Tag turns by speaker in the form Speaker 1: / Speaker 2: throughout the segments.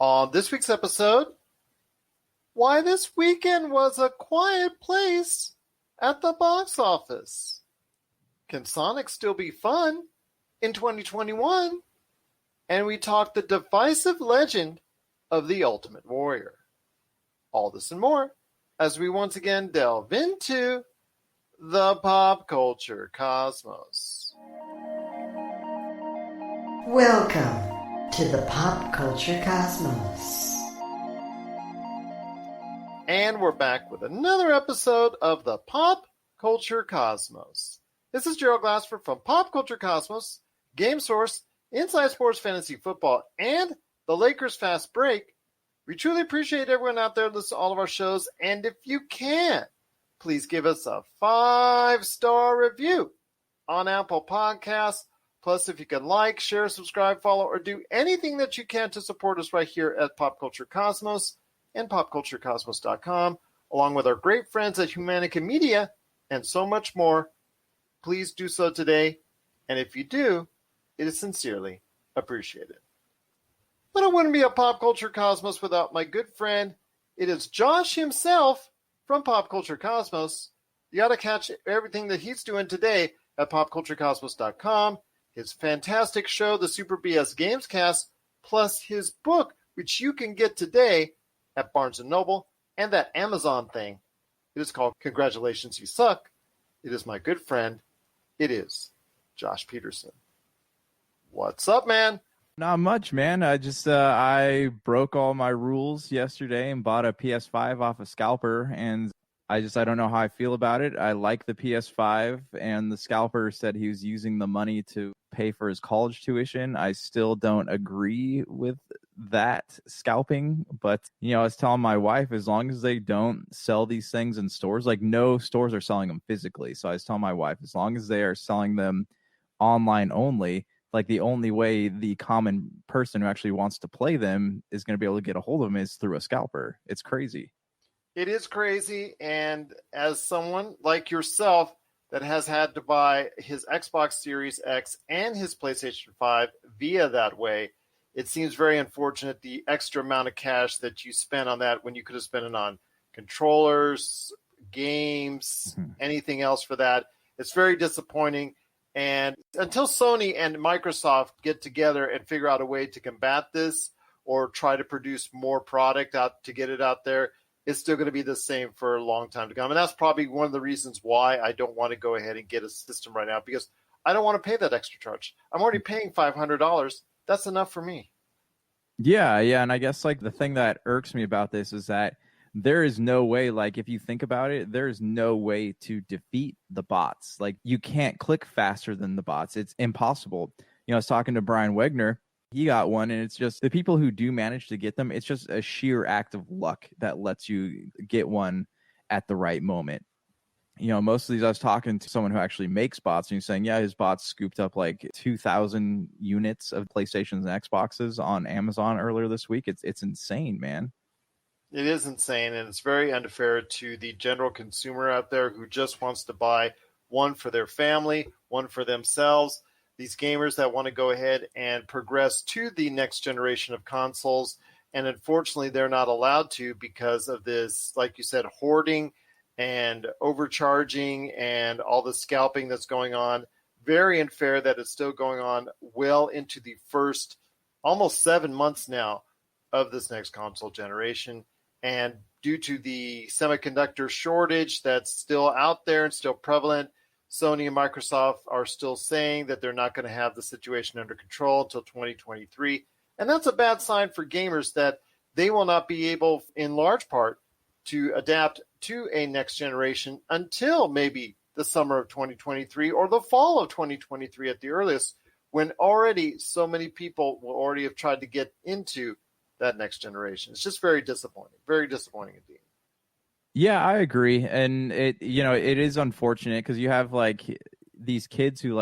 Speaker 1: On this week's episode, why this weekend was a quiet place at the box office. Can Sonic still be fun in 2021? And we talk the divisive legend of the Ultimate Warrior. All this and more as we once again delve into the pop culture cosmos.
Speaker 2: Welcome to the Pop Culture Cosmos.
Speaker 1: And we're back with another episode of the Pop Culture Cosmos. This is Gerald Glassford from Pop Culture Cosmos, Game Source, Inside Sports Fantasy Football, and the Lakers Fast Break. We truly appreciate everyone out there listening to all of our shows, and if you can, please give us a 5-star review on Apple Podcasts. Plus, if you can like, share, subscribe, follow, or do anything that you can to support us right here at Pop Culture Cosmos and popculturecosmos.com, along with our great friends at Humanica Media and so much more, please do so today. And if you do, it is sincerely appreciated. But it wouldn't be a Pop Culture Cosmos without my good friend. It is Josh himself from Pop Culture Cosmos. You got to catch everything that he's doing today at popculturecosmos.com. His fantastic show, the Super BS Gamescast, plus his book, which you can get today at Barnes & Noble, and that Amazon thing. It is called Congratulations, You Suck. It is my good friend. It is Josh Peterson. What's up, man?
Speaker 3: Not much, man. I broke all my rules yesterday and bought a PS5 off a scalper, and I don't know how I feel about it. I like the PS5, and the scalper said he was using the money to pay for his college tuition. I still don't agree with that scalping, but I was telling my wife, as long as they don't sell these things in stores, like no stores are selling them physically. So I was telling my wife, as long as they are selling them online only, like the only way the common person who actually wants to play them is going to be able to get a hold of them is through a scalper. It's crazy.
Speaker 1: It is crazy, and as someone like yourself that has had to buy his Xbox Series X and his PlayStation 5 via that way, it seems very unfortunate the extra amount of cash that you spent on that when you could have spent it on controllers, games, anything else for that. It's very disappointing, and until Sony and Microsoft get together and figure out a way to combat this or try to produce more product out to get it out there, it's still going to be the same for a long time to come. And that's probably one of the reasons why I don't want to go ahead and get a system right now, because I don't want to pay that extra charge. I'm already paying $500. That's enough for me.
Speaker 3: Yeah. And I guess like the thing that irks me about this is that there is no way, like if you think about it, there is no way to defeat the bots. Like you can't click faster than the bots. It's impossible. I was talking to Brian Wegner. He got one, and it's just the people who do manage to get them, it's just a sheer act of luck that lets you get one at the right moment. Most of these, I was talking to someone who actually makes bots, and he's saying, yeah, his bots scooped up like 2,000 units of PlayStations and Xboxes on Amazon earlier this week. It's insane, man.
Speaker 1: It is insane, and it's very unfair to the general consumer out there who just wants to buy one for their family, one for themselves. These gamers that want to go ahead and progress to the next generation of consoles. And unfortunately, they're not allowed to because of this, like you said, hoarding and overcharging and all the scalping that's going on. Very unfair that it's still going on well into the first almost 7 months now of this next console generation. And due to the semiconductor shortage that's still out there and still prevalent, Sony and Microsoft are still saying that they're not going to have the situation under control until 2023. And that's a bad sign for gamers that they will not be able, in large part, to adapt to a next generation until maybe the summer of 2023 or the fall of 2023 at the earliest, when already so many people will already have tried to get into that next generation. It's just very disappointing indeed.
Speaker 3: Yeah, I agree. And it is unfortunate because you have like these kids who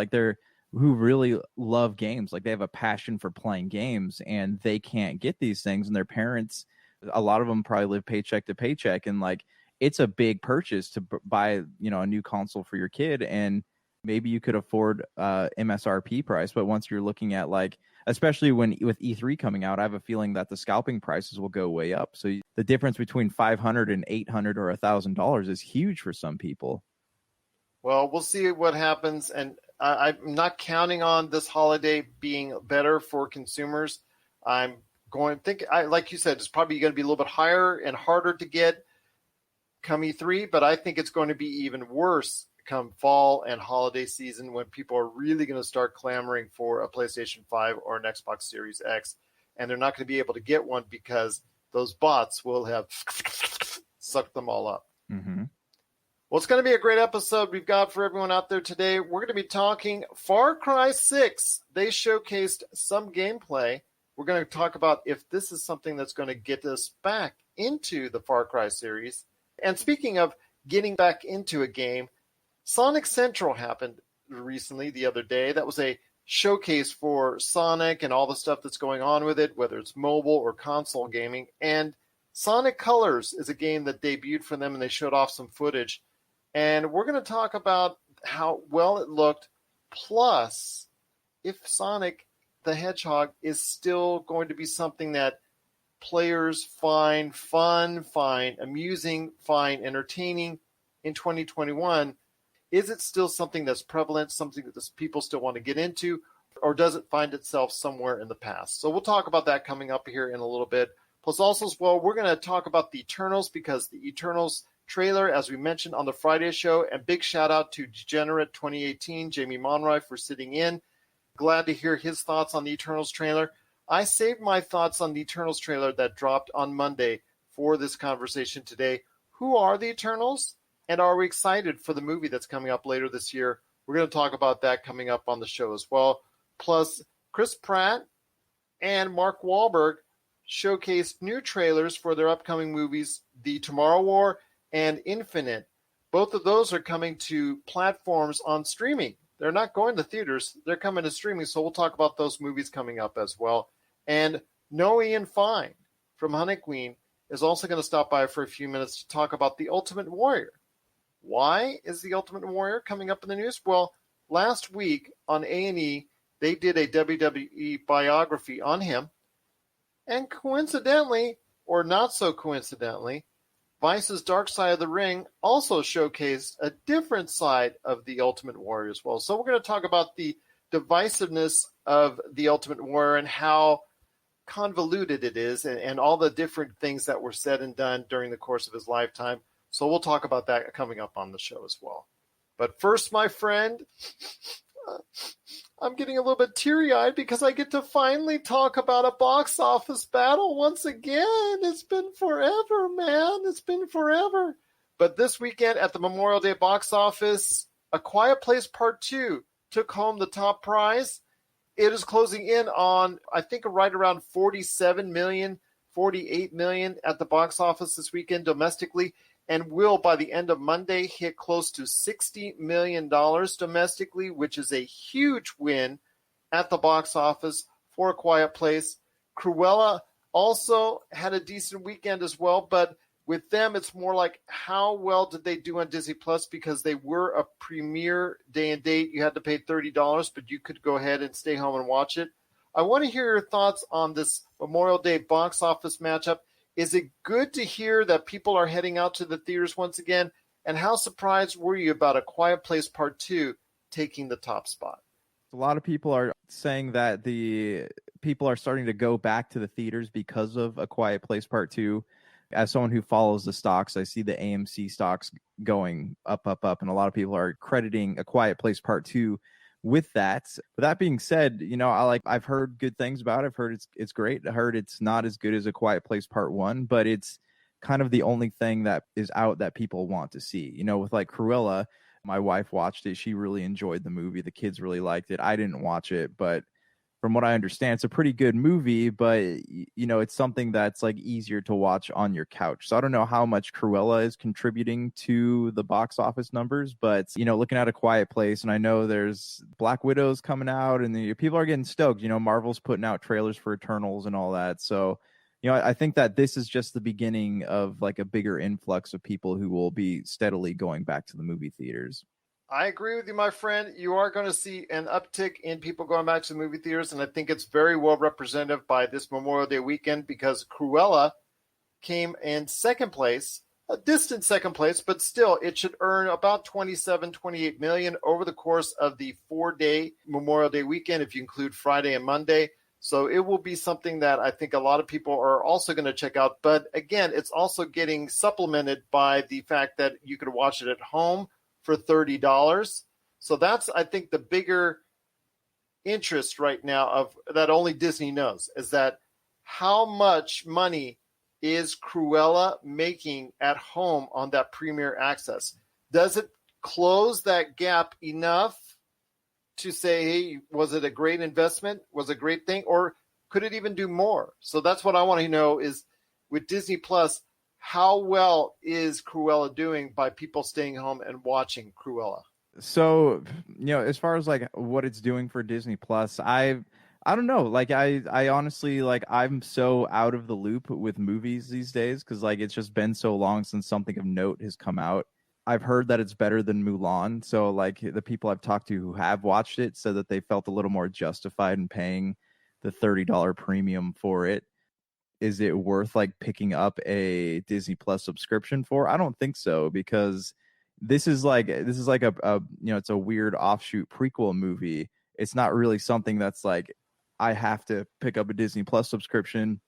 Speaker 3: who really love games. Like they have a passion for playing games and they can't get these things. And their parents, a lot of them probably live paycheck to paycheck. And like, it's a big purchase to buy, a new console for your kid. And maybe you could afford MSRP price. But once you're looking at like especially with E3 coming out, I have a feeling that the scalping prices will go way up. So the difference between $500 and $800 or $1,000 is huge for some people.
Speaker 1: Well, we'll see what happens, and I'm not counting on this holiday being better for consumers. I'm going to think, like you said, it's probably going to be a little bit higher and harder to get come E3, but I think it's going to be even worse come fall and holiday season when people are really going to start clamoring for a PlayStation 5 or an Xbox Series X, and they're not going to be able to get one because those bots will have sucked them all up.
Speaker 3: Mm-hmm.
Speaker 1: Well, it's going to be a great episode we've got for everyone out there today. We're going to be talking Far Cry 6. They showcased some gameplay. We're going to talk about if this is something that's going to get us back into the Far Cry series. And speaking of getting back into a game, Sonic Central happened recently the other day. That was a showcase for Sonic and all the stuff that's going on with it, whether it's mobile or console gaming. And Sonic Colors is a game that debuted for them, and they showed off some footage. And we're going to talk about how well it looked, plus if Sonic the Hedgehog is still going to be something that players find fun, find amusing, find entertaining in 2021. Is it still something that's prevalent, something that people still want to get into, or does it find itself somewhere in the past? So we'll talk about that coming up here in a little bit. Plus also as well, we're going to talk about the Eternals, because the Eternals trailer, as we mentioned on the Friday show, and big shout out to Degenerate 2018, Jamie Monroy, for sitting in. Glad to hear his thoughts on the Eternals trailer. I saved my thoughts on the Eternals trailer that dropped on Monday for this conversation today. Who are the Eternals? And are we excited for the movie that's coming up later this year? We're going to talk about that coming up on the show as well. Plus, Chris Pratt and Mark Wahlberg showcased new trailers for their upcoming movies, The Tomorrow War and Infinite. Both of those are coming to platforms on streaming. They're not going to theaters. They're coming to streaming, so we'll talk about those movies coming up as well. And No Ian Fine from Honey Queen is also going to stop by for a few minutes to talk about The Ultimate Warrior. Why is The Ultimate Warrior coming up in the news? Well, last week on A&E, they did a WWE biography on him. And coincidentally, or not so coincidentally, Vice's Dark Side of the Ring also showcased a different side of the Ultimate Warrior as well. So we're going to talk about the divisiveness of the Ultimate Warrior and how convoluted it is, and all the different things that were said and done during the course of his lifetime. So we'll talk about that coming up on the show as well. But first, my friend, I'm getting a little bit teary-eyed because I get to finally talk about a box office battle once again. It's been forever, man. It's been forever. But this weekend at the Memorial Day box office, A Quiet Place Part 2 took home the top prize. It is closing in on, I think, right around 47 million, 48 million at the box office this weekend domestically, and will, by the end of Monday, hit close to $60 million domestically, which is a huge win at the box office for A Quiet Place. Cruella also had a decent weekend as well, but with them, it's more like how well did they do on Disney Plus, because they were a premiere day and date. You had to pay $30, but you could go ahead and stay home and watch it. I want to hear your thoughts on this Memorial Day box office matchup. Is it good to hear that people are heading out to the theaters once again? And how surprised were you about A Quiet Place Part 2 taking the top spot?
Speaker 3: A lot of people are saying that the people are starting to go back to the theaters because of A Quiet Place Part 2. As someone who follows the stocks, I see the AMC stocks going up, and a lot of people are crediting A Quiet Place Part 2 with that. But that being said, I've heard good things about it. I've heard it's great. I heard it's not as good as A Quiet Place Part 1, but it's kind of the only thing that is out that people want to see. With like Cruella, my wife watched it. She really enjoyed the movie. The kids really liked it. I didn't watch it, but from what I understand, it's a pretty good movie, but it's something that's like easier to watch on your couch. So I don't know how much Cruella is contributing to the box office numbers, but looking at A Quiet Place, and I know there's Black Widow's coming out, and people are getting stoked. Marvel's putting out trailers for Eternals and all that. So I think that this is just the beginning of like a bigger influx of people who will be steadily going back to the movie theaters.
Speaker 1: I agree with you, my friend. You are going to see an uptick in people going back to the movie theaters, and I think it's very well represented by this Memorial Day weekend because Cruella came in second place, a distant second place, but still it should earn about 27, 28 million over the course of the 4-day Memorial Day weekend if you include Friday and Monday. So it will be something that I think a lot of people are also going to check out. But again, it's also getting supplemented by the fact that you could watch it at home for $30. So that's, I think, the bigger interest right now of that only Disney knows is that how much money is Cruella making at home on that Premier Access? Does it close that gap enough to say, hey, was it a great investment? Was it a great thing? Or could it even do more? So that's what I want to know is with Disney Plus, how well is Cruella doing by people staying home and watching Cruella?
Speaker 3: So, as far as like what it's doing for Disney Plus, I don't know. Like I honestly like I'm so out of the loop with movies these days because like it's just been so long since something of note has come out. I've heard that it's better than Mulan. So like the people I've talked to who have watched it said that they felt a little more justified in paying the $30 premium for it. Is it worth like picking up a Disney Plus subscription for? I don't think so because this is like a it's a weird offshoot prequel movie. It's not really something that's like I have to pick up a Disney Plus subscription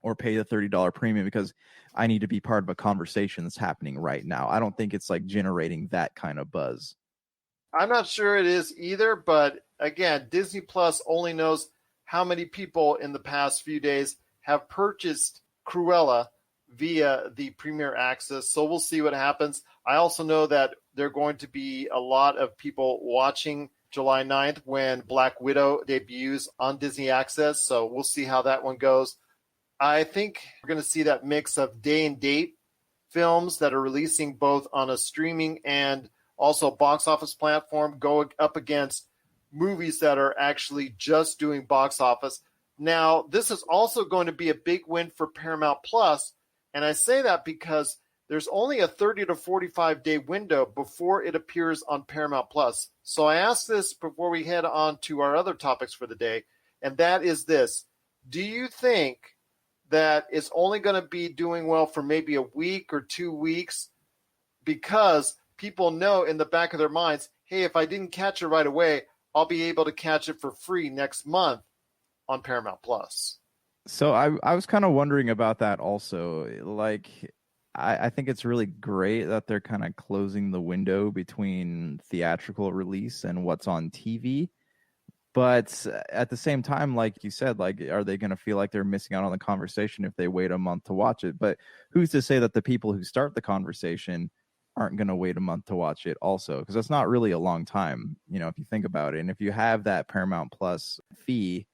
Speaker 3: or pay the $30 premium because I need to be part of a conversation that's happening right now. I don't think it's like generating that kind of buzz.
Speaker 1: I'm not sure it is either, but again, Disney Plus only knows how many people in the past few days have purchased Cruella via the Premier Access. So we'll see what happens. I also know that there are going to be a lot of people watching July 9th when Black Widow debuts on Disney Access. So we'll see how that one goes. I think we're going to see that mix of day and date films that are releasing both on a streaming and also box office platform go up against movies that are actually just doing box office. Now, this is also going to be a big win for Paramount Plus, and I say that because there's only a 30 to 45 day window before it appears on Paramount Plus. So I asked this before we head on to our other topics for the day, and that is this. Do you think that it's only going to be doing well for maybe a week or 2 weeks because people know in the back of their minds, hey, if I didn't catch it right away, I'll be able to catch it for free next month on Paramount Plus?
Speaker 3: So I was kind of wondering about that also. Like, I think it's really great that they're kind of closing the window between theatrical release and what's on TV. But at the same time, like you said, like, are they going to feel like they're missing out on the conversation if they wait a month to watch it? But who's to say that the people who start the conversation aren't going to wait a month to watch it also? Because that's not really a long time, if you think about it. And if you have that Paramount Plus fee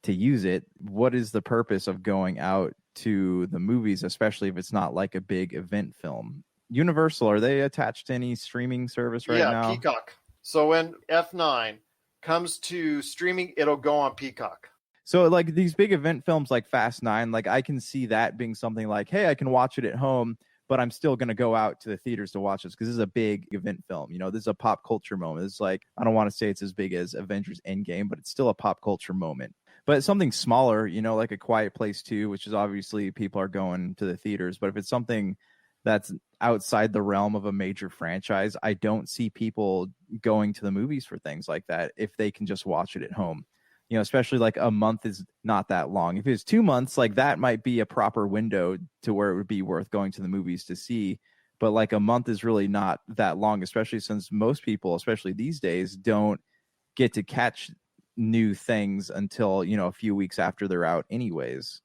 Speaker 3: to use it, what is the purpose of going out to the movies, especially if it's not like a big event film? Universal, are they attached to any streaming service right now?
Speaker 1: Yeah, Peacock. So when F9 comes to streaming, it'll go on Peacock.
Speaker 3: So like these big event films like Fast 9, like I can see that being something like, hey, I can watch it at home, but I'm still going to go out to the theaters to watch this because this is a big event film. This is a pop culture moment. It's like, I don't want to say it's as big as Avengers Endgame, but it's still a pop culture moment. But something smaller, like A Quiet Place 2, which is obviously people are going to the theaters. But if it's something that's outside the realm of a major franchise, I don't see people going to the movies for things like that if they can just watch it at home. Especially like a month is not that long. If it's 2 months, like that might be a proper window to where it would be worth going to the movies to see. But like a month is really not that long, especially since most people, especially these days, don't get to catch new things until, a few weeks after they're out anyways.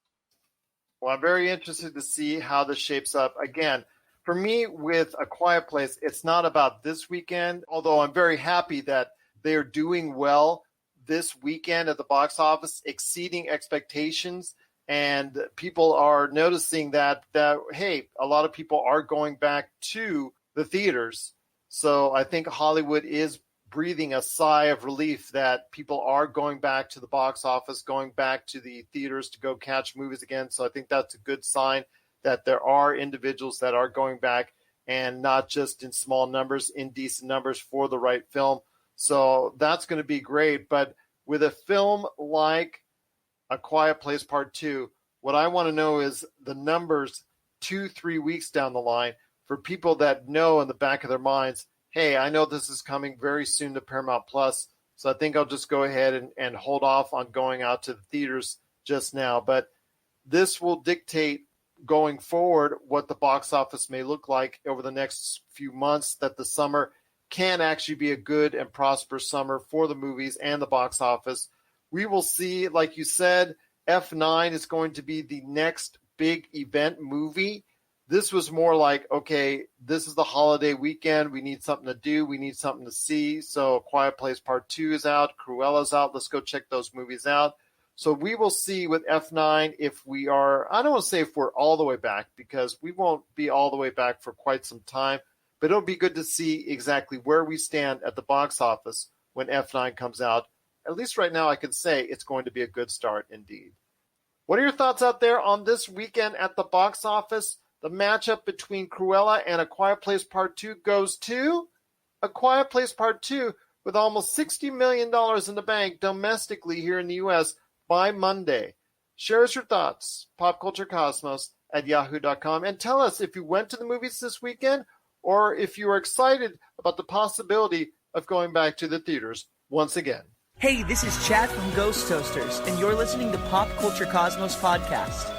Speaker 1: Well, I'm very interested to see how this shapes up. Again, for me with A Quiet Place, it's not about this weekend, although I'm very happy that they are doing well this weekend at the box office, exceeding expectations. And people are noticing that, hey, a lot of people are going back to the theaters. So I think Hollywood is breathing a sigh of relief that people are going back to the box office, going back to the theaters to go catch movies again. So I think that's a good sign that there are individuals that are going back and not just in small numbers, in decent numbers for the right film. So that's going to be great. But with a film like A Quiet Place Part 2, what I want to know is the numbers 2-3 weeks down the line for people that know in the back of their minds, hey, I know this is coming very soon to Paramount Plus, so I think I'll just go ahead and hold off on going out to the theaters just now. But this will dictate going forward what the box office may look like over the next few months, that the summer can actually be a good and prosperous summer for the movies and the box office. We will see, like you said, F9 is going to be the next big event movie. This was more like, okay, this is the holiday weekend. We need something to do. We need something to see. So Quiet Place Part 2 is out. Cruella's out. Let's go check those movies out. So we will see with F9 if we are, I don't want to say if we're all the way back, because we won't be all the way back for quite some time, but it'll be good to see exactly where we stand at the box office when F9 comes out. At least right now I can say it's going to be a good start indeed. What are your thoughts out there on this weekend at the box office? The matchup between Cruella and A Quiet Place Part 2 goes to A Quiet Place Part 2 with almost $60 million in the bank domestically here in the U.S. by Monday. Share us your thoughts, popculturecosmos@yahoo.com, and tell us if you went to the movies this weekend or if you are excited about the possibility of going back to the theaters once again.
Speaker 4: Hey, this is Chad from Ghost Toasters, and you're listening to Pop Culture Cosmos Podcast.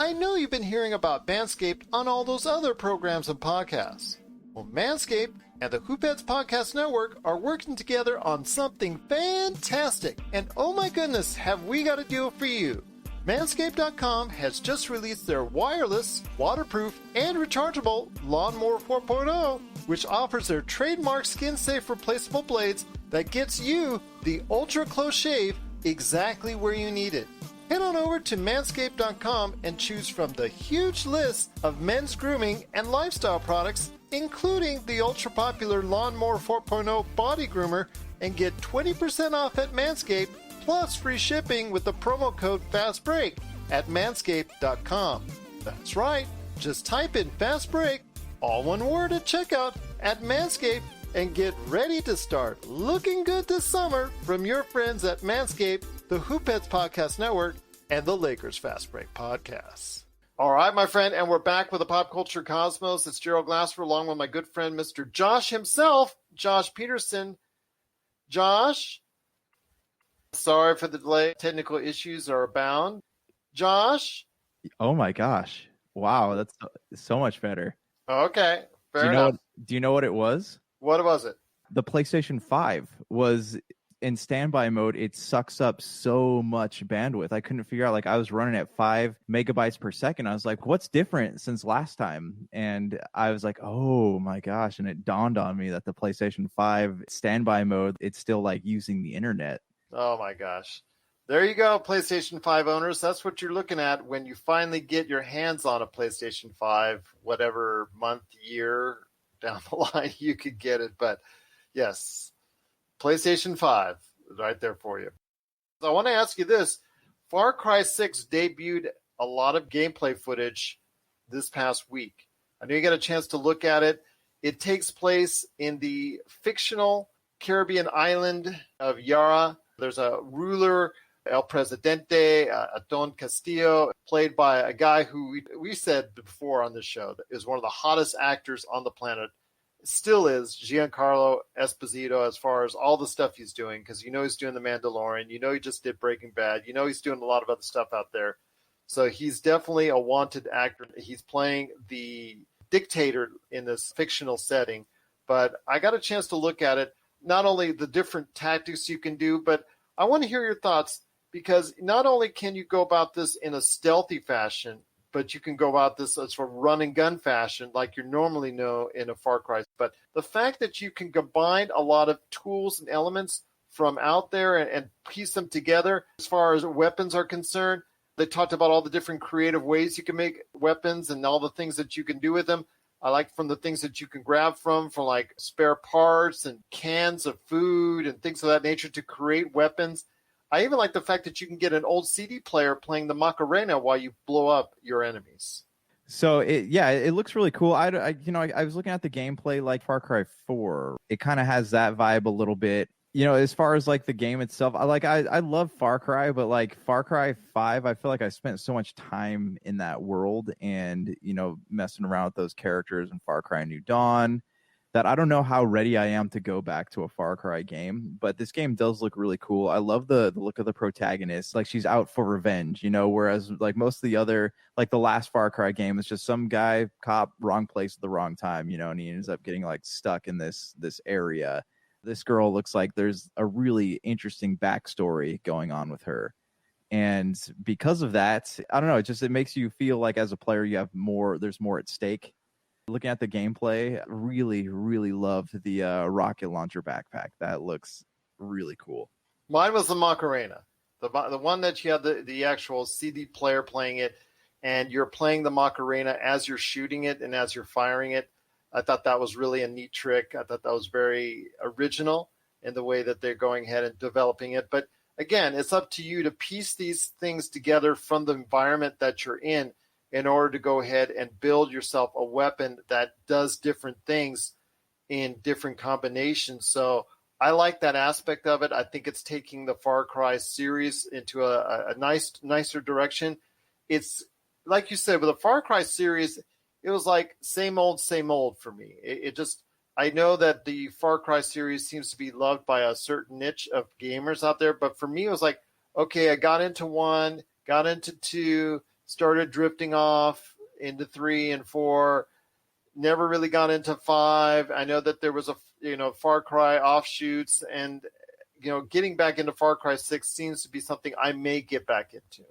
Speaker 1: I know you've been hearing about Manscaped on all those other programs and podcasts. Well, Manscaped and the Hoopheads Podcast Network are working together on something fantastic. And oh my goodness, have we got a deal for you. Manscaped.com has just released their wireless, waterproof, and rechargeable Lawnmower 4.0, which offers their trademark skin-safe replaceable blades that gets you the ultra-close shave exactly where you need it. Head on over to manscaped.com and choose from the huge list of men's grooming and lifestyle products, including the ultra-popular Lawnmower 4.0 body groomer, and get 20% off at Manscaped, plus free shipping with the promo code FASTBREAK at manscaped.com. That's right, just type in FASTBREAK, all one word at checkout, at Manscaped, and get ready to start looking good this summer from your friends at Manscaped, the Hoopheads Podcast Network, and the Lakers Fast Break Podcasts. All right, my friend, and we're back with the Pop Culture Cosmos. It's Gerald Glassford along with my good friend, Mr. Josh himself, Josh Peterson. Josh, sorry for the delay. Technical issues are abound. Josh?
Speaker 3: Oh my gosh. Wow, that's so much better.
Speaker 1: Okay, fair enough.
Speaker 3: Do you know what it was?
Speaker 1: What was it?
Speaker 3: The PlayStation 5 was in standby mode. It sucks up so much bandwidth. I couldn't figure out, like, I was running at 5 megabytes per second. I was like, what's different since last time? And I was like, oh my gosh. And it dawned on me that the PlayStation 5 standby mode, it's still like using the internet.
Speaker 1: Oh my gosh. There you go, PlayStation 5 owners. That's what you're looking at when you finally get your hands on a PlayStation 5, whatever month, year down the line you could get it. But yes, PlayStation 5 is right there for you. So I want to ask you this. Far Cry 6 debuted a lot of gameplay footage this past week. I know you got a chance to look at it. It takes place in the fictional Caribbean island of Yara. There's a ruler, El Presidente, Don Castillo, played by a guy who we said before on this show is one of the hottest actors on the planet. Still is Giancarlo Esposito as far as all the stuff he's doing, because you know he's doing The Mandalorian. You know he just did Breaking Bad. You know he's doing a lot of other stuff out there. So he's definitely a wanted actor. He's playing the dictator in this fictional setting. But I got a chance to look at it, not only the different tactics you can do, but I want to hear your thoughts, because not only can you go about this in a stealthy fashion, but you can go about this as a run and gun fashion like you normally know in a Far Cry. But the fact that you can combine a lot of tools and elements from out there and piece them together as far as weapons are concerned. They talked about all the different creative ways you can make weapons and all the things that you can do with them. I like from the things that you can grab from like spare parts and cans of food and things of that nature to create weapons. I even like the fact that you can get an old CD player playing the Macarena while you blow up your enemies.
Speaker 3: So it looks really cool. I was looking at the gameplay like Far Cry 4. It kind of has that vibe a little bit. As far as like the game itself, I love Far Cry, but like Far Cry 5, I feel like I spent so much time in that world and messing around with those characters in Far Cry New Dawn that I don't know how ready I am to go back to a Far Cry game, but this game does look really cool. I love the look of the protagonist. Like she's out for revenge, whereas like most of the other, like the last Far Cry game is just some guy, cop, wrong place at the wrong time, and he ends up getting like stuck in this area. This girl looks like there's a really interesting backstory going on with her. And because of that, I don't know, it makes you feel like as a player you have there's more at stake. Looking at the gameplay, really, really loved the rocket launcher backpack. That looks really cool.
Speaker 1: Mine was the Macarena, the one that you have the actual CD player playing it, and you're playing the Macarena as you're shooting it and as you're firing it. I thought that was really a neat trick. I thought that was very original in the way that they're going ahead and developing it. But again, it's up to you to piece these things together from the environment that you're in order to go ahead and build yourself a weapon that does different things in different combinations. So I like that aspect of it. I think it's taking the Far Cry series into a nicer direction. It's like you said, with the Far Cry series, it was like same old for me. I know that the Far Cry series seems to be loved by a certain niche of gamers out there, but for me, it was like, okay, I got into 1, got into 2, started drifting off into 3 and 4, never really got into 5. I know that there was Far Cry offshoots, and getting back into Far Cry 6 seems to be something I may get back into.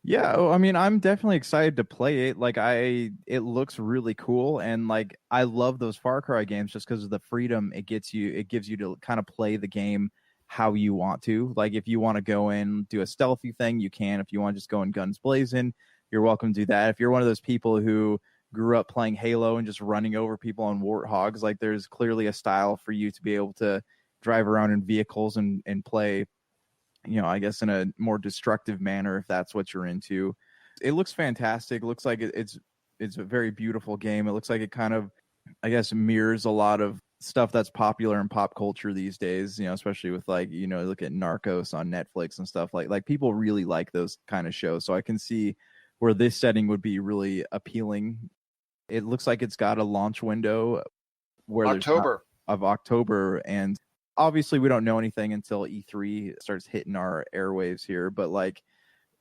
Speaker 3: Yeah, I mean, I'm definitely excited to play it. Like it looks really cool, and like I love those Far Cry games just because of the freedom it gives you to kind of play the game how you want to. Like if you want to go in, do a stealthy thing, you can. If you want to just go in guns blazing, you're welcome to do that. If you're one of those people who grew up playing Halo and just running over people on warthogs, like there's clearly a style for you to be able to drive around in vehicles and play, I guess in a more destructive manner if that's what you're into. It looks fantastic. It looks like it's a very beautiful game. It looks like it kind of, I guess, mirrors a lot of stuff that's popular in pop culture these days, especially with like, look at Narcos on Netflix and stuff like people really like those kind of shows. So I can see where this setting would be really appealing. It looks like it's got a launch window where of October, and obviously we don't know anything until E3 starts hitting our airwaves here, but like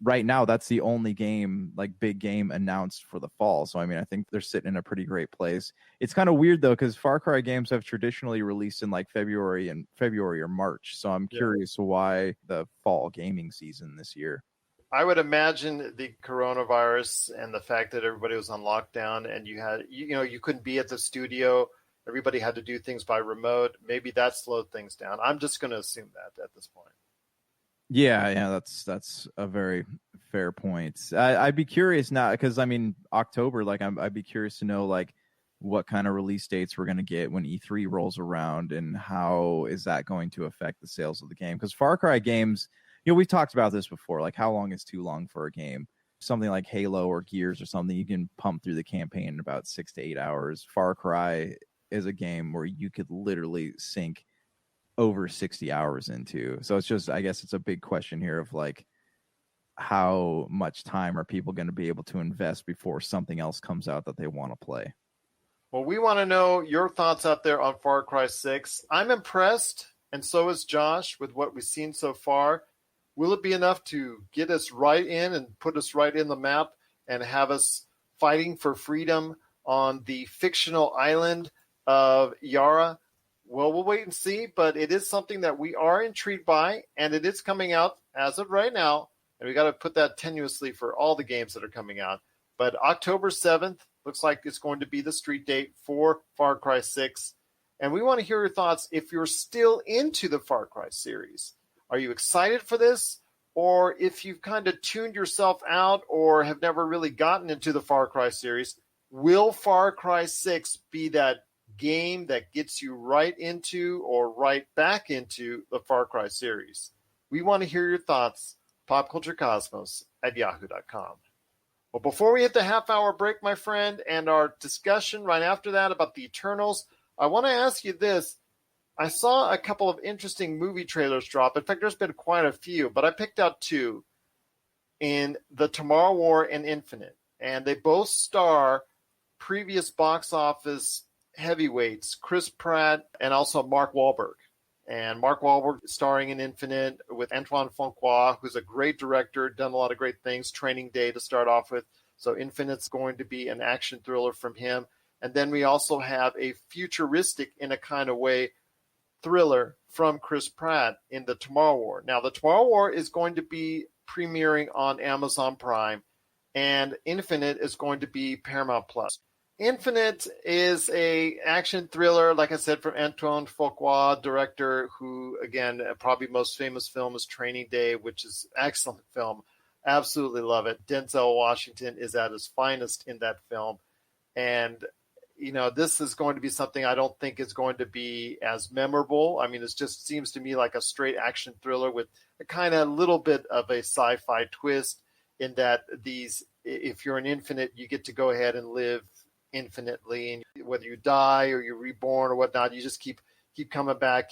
Speaker 3: right now that's the only game, like big game announced for the fall. So I mean, I think they're sitting in a pretty great place. It's kind of weird though, because Far Cry games have traditionally released in like February or March. So I'm curious why the fall gaming season this year.
Speaker 1: I would imagine the coronavirus and the fact that everybody was on lockdown and you couldn't be at the studio. Everybody had to do things by remote. Maybe that slowed things down. I'm just going to assume that at this point.
Speaker 3: Yeah, that's a very fair point. I'd be curious now because I mean October, like I'd be curious to know like what kind of release dates we're going to get when E3 rolls around, and how is that going to affect the sales of the game? Because Far Cry games, we've talked about this before. Like how long is too long for a game? Something like Halo or Gears or something, you can pump through the campaign in about 6 to 8 hours. Far Cry is a game where you could literally sink over 60 hours into. So it's just, I guess it's a big question here of like, how much time are people going to be able to invest before something else comes out that they want to play?
Speaker 1: Well, we want to know your thoughts out there on Far Cry 6. I'm impressed, and so is Josh, with what we've seen so far. Will it be enough to get us right in and put us right in the map and have us fighting for freedom on the fictional island of Yara? Well, we'll wait and see, but it is something that we are intrigued by, and it is coming out as of right now, and we got to put that tenuously for all the games that are coming out. But October 7th looks like it's going to be the street date for Far Cry 6, and we want to hear your thoughts if you're still into the Far Cry series. Are you excited for this? Or if you've kind of tuned yourself out or have never really gotten into the Far Cry series, will Far Cry 6 be that game that gets you right into or right back into the Far Cry series? We want to hear your thoughts. PopCultureCosmos@yahoo.com. Well, before we hit the half-hour break, my friend, and our discussion right after that about the Eternals, I want to ask you this. I saw a couple of interesting movie trailers drop. In fact, there's been quite a few, but I picked out two in The Tomorrow War and Infinite. And they both star previous box office heavyweights, Chris Pratt and also Mark Wahlberg. And Mark Wahlberg starring in Infinite with Antoine Fuqua, who's a great director, done a lot of great things, Training Day to start off with. So Infinite's going to be an action thriller from him. And then we also have a futuristic, in a kind of way, thriller from Chris Pratt in The Tomorrow War. Now, The Tomorrow War is going to be premiering on Amazon Prime, and Infinite is going to be Paramount Plus. Infinite is a action thriller, like I said, from Antoine Fuqua, director, who, again, probably most famous film is Training Day, which is an excellent film. Absolutely love it. Denzel Washington is at his finest in that film. And, you know, this is going to be something I don't think is going to be as memorable. I mean, it just seems to me like a straight action thriller with a kind of little bit of a sci-fi twist in that if you're an Infinite, you get to go ahead and live infinitely, and whether you die or you're reborn or whatnot, you just keep coming back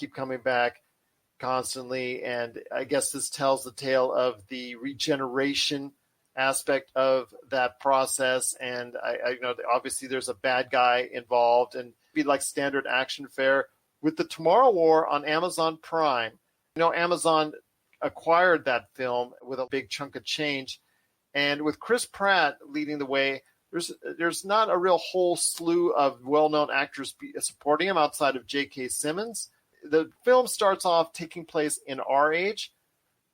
Speaker 1: constantly. And I guess this tells the tale of the regeneration aspect of that process. And I know obviously there's a bad guy involved, and be like standard action fare. With The Tomorrow War on Amazon Prime, you know, Amazon acquired that film with a big chunk of change, and with Chris Pratt leading the way, there's not a real whole slew of well-known actors supporting him outside of J.K. Simmons. The film starts off taking place in our age,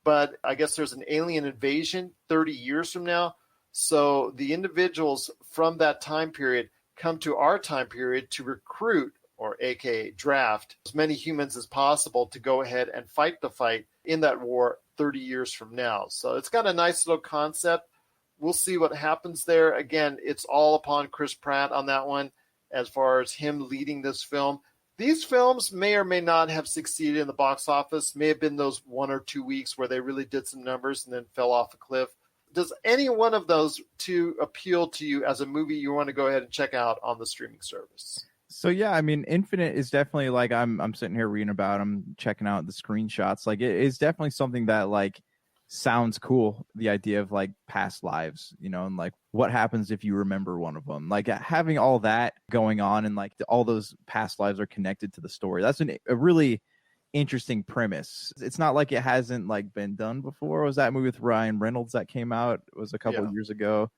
Speaker 1: but I guess there's an alien invasion 30 years from now. So the individuals from that time period come to our time period to recruit, or aka draft, as many humans as possible to go ahead and fight the fight in that war 30 years from now. So it's got a nice little concept. We'll see what happens there. Again, it's all upon Chris Pratt on that one as far as him leading this film. These films may or may not have succeeded in the box office, may have been those 1 or 2 weeks where they really did some numbers and then fell off a cliff. Does any one of those two appeal to you as a movie you want to go ahead and check out on the streaming service?
Speaker 3: So yeah, I mean, Infinite is definitely like I'm sitting here reading about them, checking out the screenshots. Like it is definitely something that like sounds cool. The idea of like past lives, you know, and like what happens if you remember one of them. Like having all that going on and like all those past lives are connected to the story. That's a really interesting premise. It's not like it hasn't like been done before. Was that movie with Ryan Reynolds that came out? It was a couple of years ago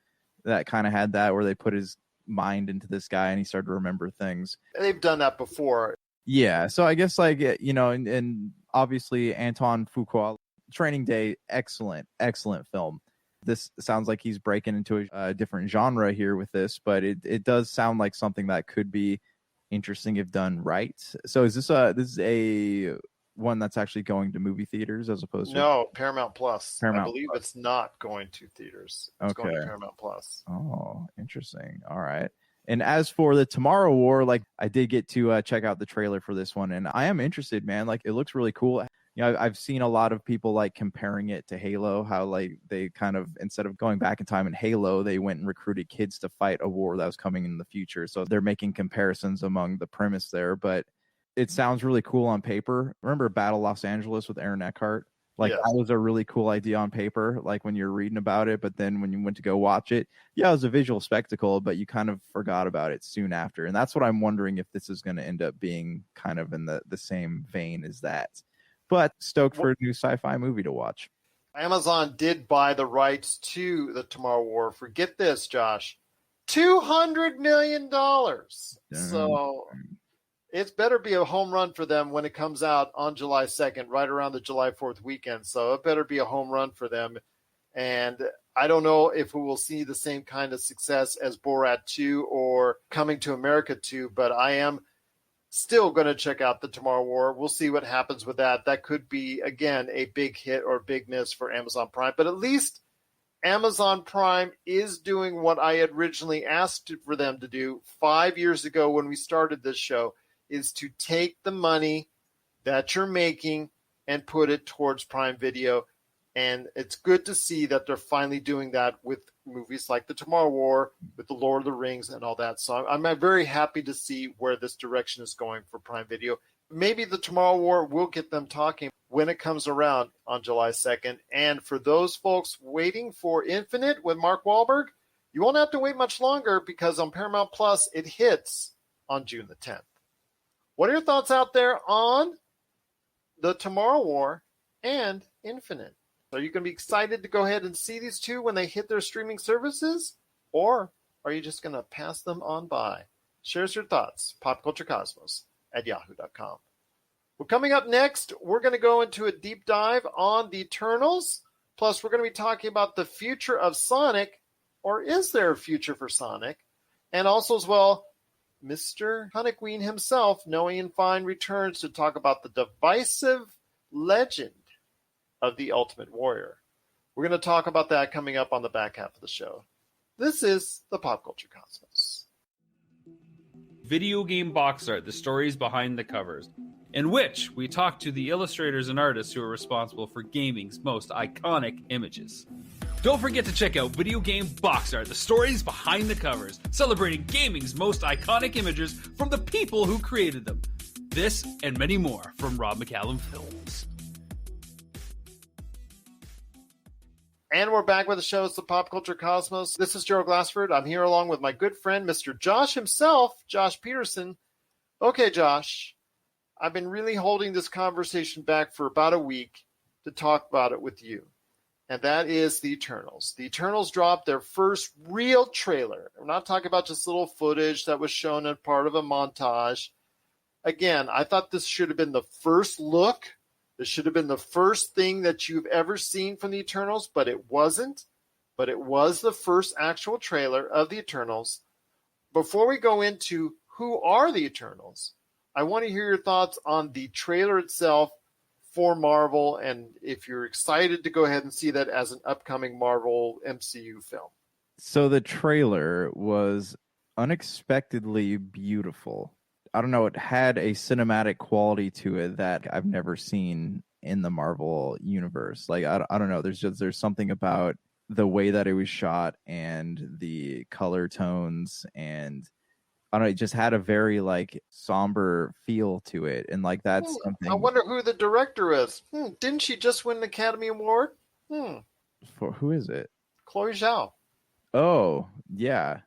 Speaker 3: that kind of had that where they put his mind into this guy and he started to remember things.
Speaker 1: They've done that before.
Speaker 3: Yeah. So I guess like, you know, and obviously Antoine Fuqua, Training Day, excellent film. This sounds like he's breaking into a different genre here with this, but it does sound like something that could be interesting if done right. So is this a one that's actually going to movie theaters as opposed to
Speaker 1: No, Paramount Plus. I believe
Speaker 3: Plus.
Speaker 1: it's not going to theaters. It's going to Paramount Plus.
Speaker 3: Oh, interesting. All right. And as for The Tomorrow War, like I did get to check out the trailer for this one, and I am interested, man. Like it looks really cool. You know, I've seen a lot of people like comparing it to Halo, how like they kind of, instead of going back in time in Halo, they went and recruited kids to fight a war that was coming in the future. So they're making comparisons among the premise there, but it sounds really cool on paper. Remember Battle Los Angeles with Aaron Eckhart? Like that was a really cool idea on paper, like when you're reading about it, but then when you went to go watch it, it was a visual spectacle, but you kind of forgot about it soon after. And that's what I'm wondering if this is going to end up being kind of in the same vein as that. But stoked for a new sci-fi movie to watch.
Speaker 1: Amazon did buy the rights to The Tomorrow War. Forget this, Josh. $200 million. So it's better be a home run for them when it comes out on July 2nd, right around the July 4th weekend. So it better be a home run for them. And I don't know if we will see the same kind of success as Borat 2 or Coming to America 2, but I am still going to check out The Tomorrow War. We'll see what happens with that. That could be, again, a big hit or big miss for Amazon Prime. But at least Amazon Prime is doing what I had originally asked for them to do 5 years ago when we started this show, is to take the money that you're making and put it towards Prime Video. And it's good to see that they're finally doing that with movies like The Tomorrow War, with The Lord of the Rings, and all that. So I'm very happy to see where this direction is going for Prime Video. Maybe The Tomorrow War will get them talking when it comes around on July 2nd. And for those folks waiting for Infinite with Mark Wahlberg, you won't have to wait much longer because on Paramount Plus, it hits on June the 10th. What are your thoughts out there on The Tomorrow War and Infinite? Are you going to be excited to go ahead and see these two when they hit their streaming services? Or are you just going to pass them on by? Share us your thoughts. popculturecosmos@yahoo.com. Well, coming up next, we're going to go into a deep dive on the Eternals. Plus, we're going to be talking about the future of Sonic. Or is there a future for Sonic? And also as well, Mr. Hunniqueen himself, Knowing and Fine, returns to talk about the divisive legend of the Ultimate Warrior. We're going to talk about that coming up on the back half of the show. This is the Pop Culture Cosmos.
Speaker 5: Video game box art, the stories behind the covers, in which we talk to the illustrators and artists who are responsible for gaming's most iconic images. Don't forget to check out Video Game Box Art, the stories behind the covers, celebrating gaming's most iconic images from the people who created them. This and many more from Rob McCallum Films.
Speaker 1: And we're back with the show. It's the Pop Culture Cosmos. This is Gerald Glassford. I'm here along with my good friend, Mr. Josh himself, Josh Peterson. Okay, Josh, I've been really holding this conversation back for about a week to talk about it with you. And that is the Eternals. The Eternals dropped their first real trailer. We're not talking about just little footage that was shown as part of a montage. Again, I thought this should have been the first look. This should have been the first thing that you've ever seen from the Eternals, but it wasn't. But it was the first actual trailer of the Eternals. Before we go into who are the Eternals, I want to hear your thoughts on the trailer itself for Marvel, and if you're excited to go ahead and see that as an upcoming Marvel MCU film.
Speaker 3: So the trailer was unexpectedly beautiful. I don't know, it had a cinematic quality to it that I've never seen in the Marvel universe. Like, I don't know, there's something about the way that it was shot and the color tones, and I don't know, it just had a very like somber feel to it, and like that's something.
Speaker 1: I wonder who the director is. Didn't she just win an Academy Award?
Speaker 3: For who is it?
Speaker 1: Chloe Zhao.
Speaker 3: Oh, yeah.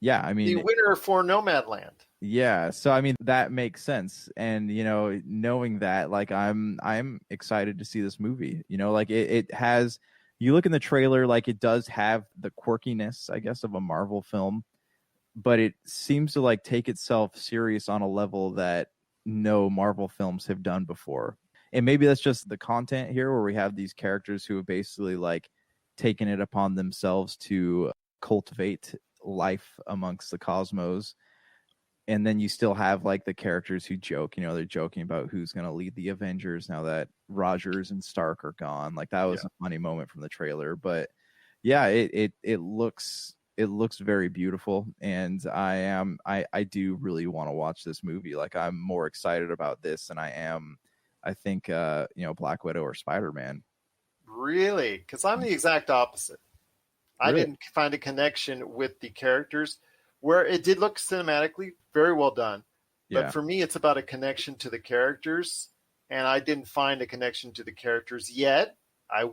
Speaker 3: I mean,
Speaker 1: the winner for Nomadland.
Speaker 3: Yeah, so I mean that makes sense, and you know, knowing that, like I'm excited to see this movie. You know, like it has. You look in the trailer, like it does have the quirkiness, I guess, of a Marvel film, but it seems to like take itself serious on a level that no Marvel films have done before. And maybe that's just the content here, where we have these characters who have basically like taken it upon themselves to cultivate life amongst the cosmos. And then you still have like the characters who joke, you know, they're joking about who's going to lead the Avengers now that Rogers and Stark are gone. Like that was a funny moment from the trailer, but yeah, it looks very beautiful, and I do really want to watch this movie. Like I'm more excited about this than I think Black Widow or Spider-Man.
Speaker 1: Really? Because I'm the exact opposite.
Speaker 3: Really?
Speaker 1: I didn't find a connection with the characters, where it did look cinematically very well done. But for me, it's about a connection to the characters, and I didn't find a connection to the characters yet. I'm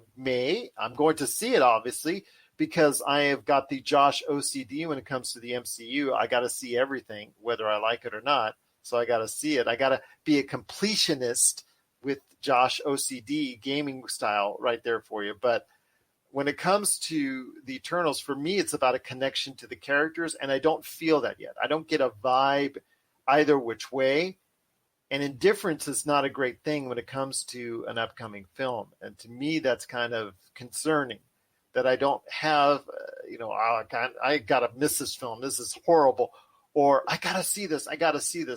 Speaker 1: going to see it, obviously, because I have got the Josh OCD when it comes to the MCU. I got to see everything, whether I like it or not. So I got to see it. I got to be a completionist with Josh OCD gaming style right there for you. But when it comes to the Eternals, for me, it's about a connection to the characters, and I don't feel that yet. I don't get a vibe either which way. And indifference is not a great thing when it comes to an upcoming film. And to me, that's kind of concerning that I don't have, I got to miss this film. This is horrible. Or I got to see this.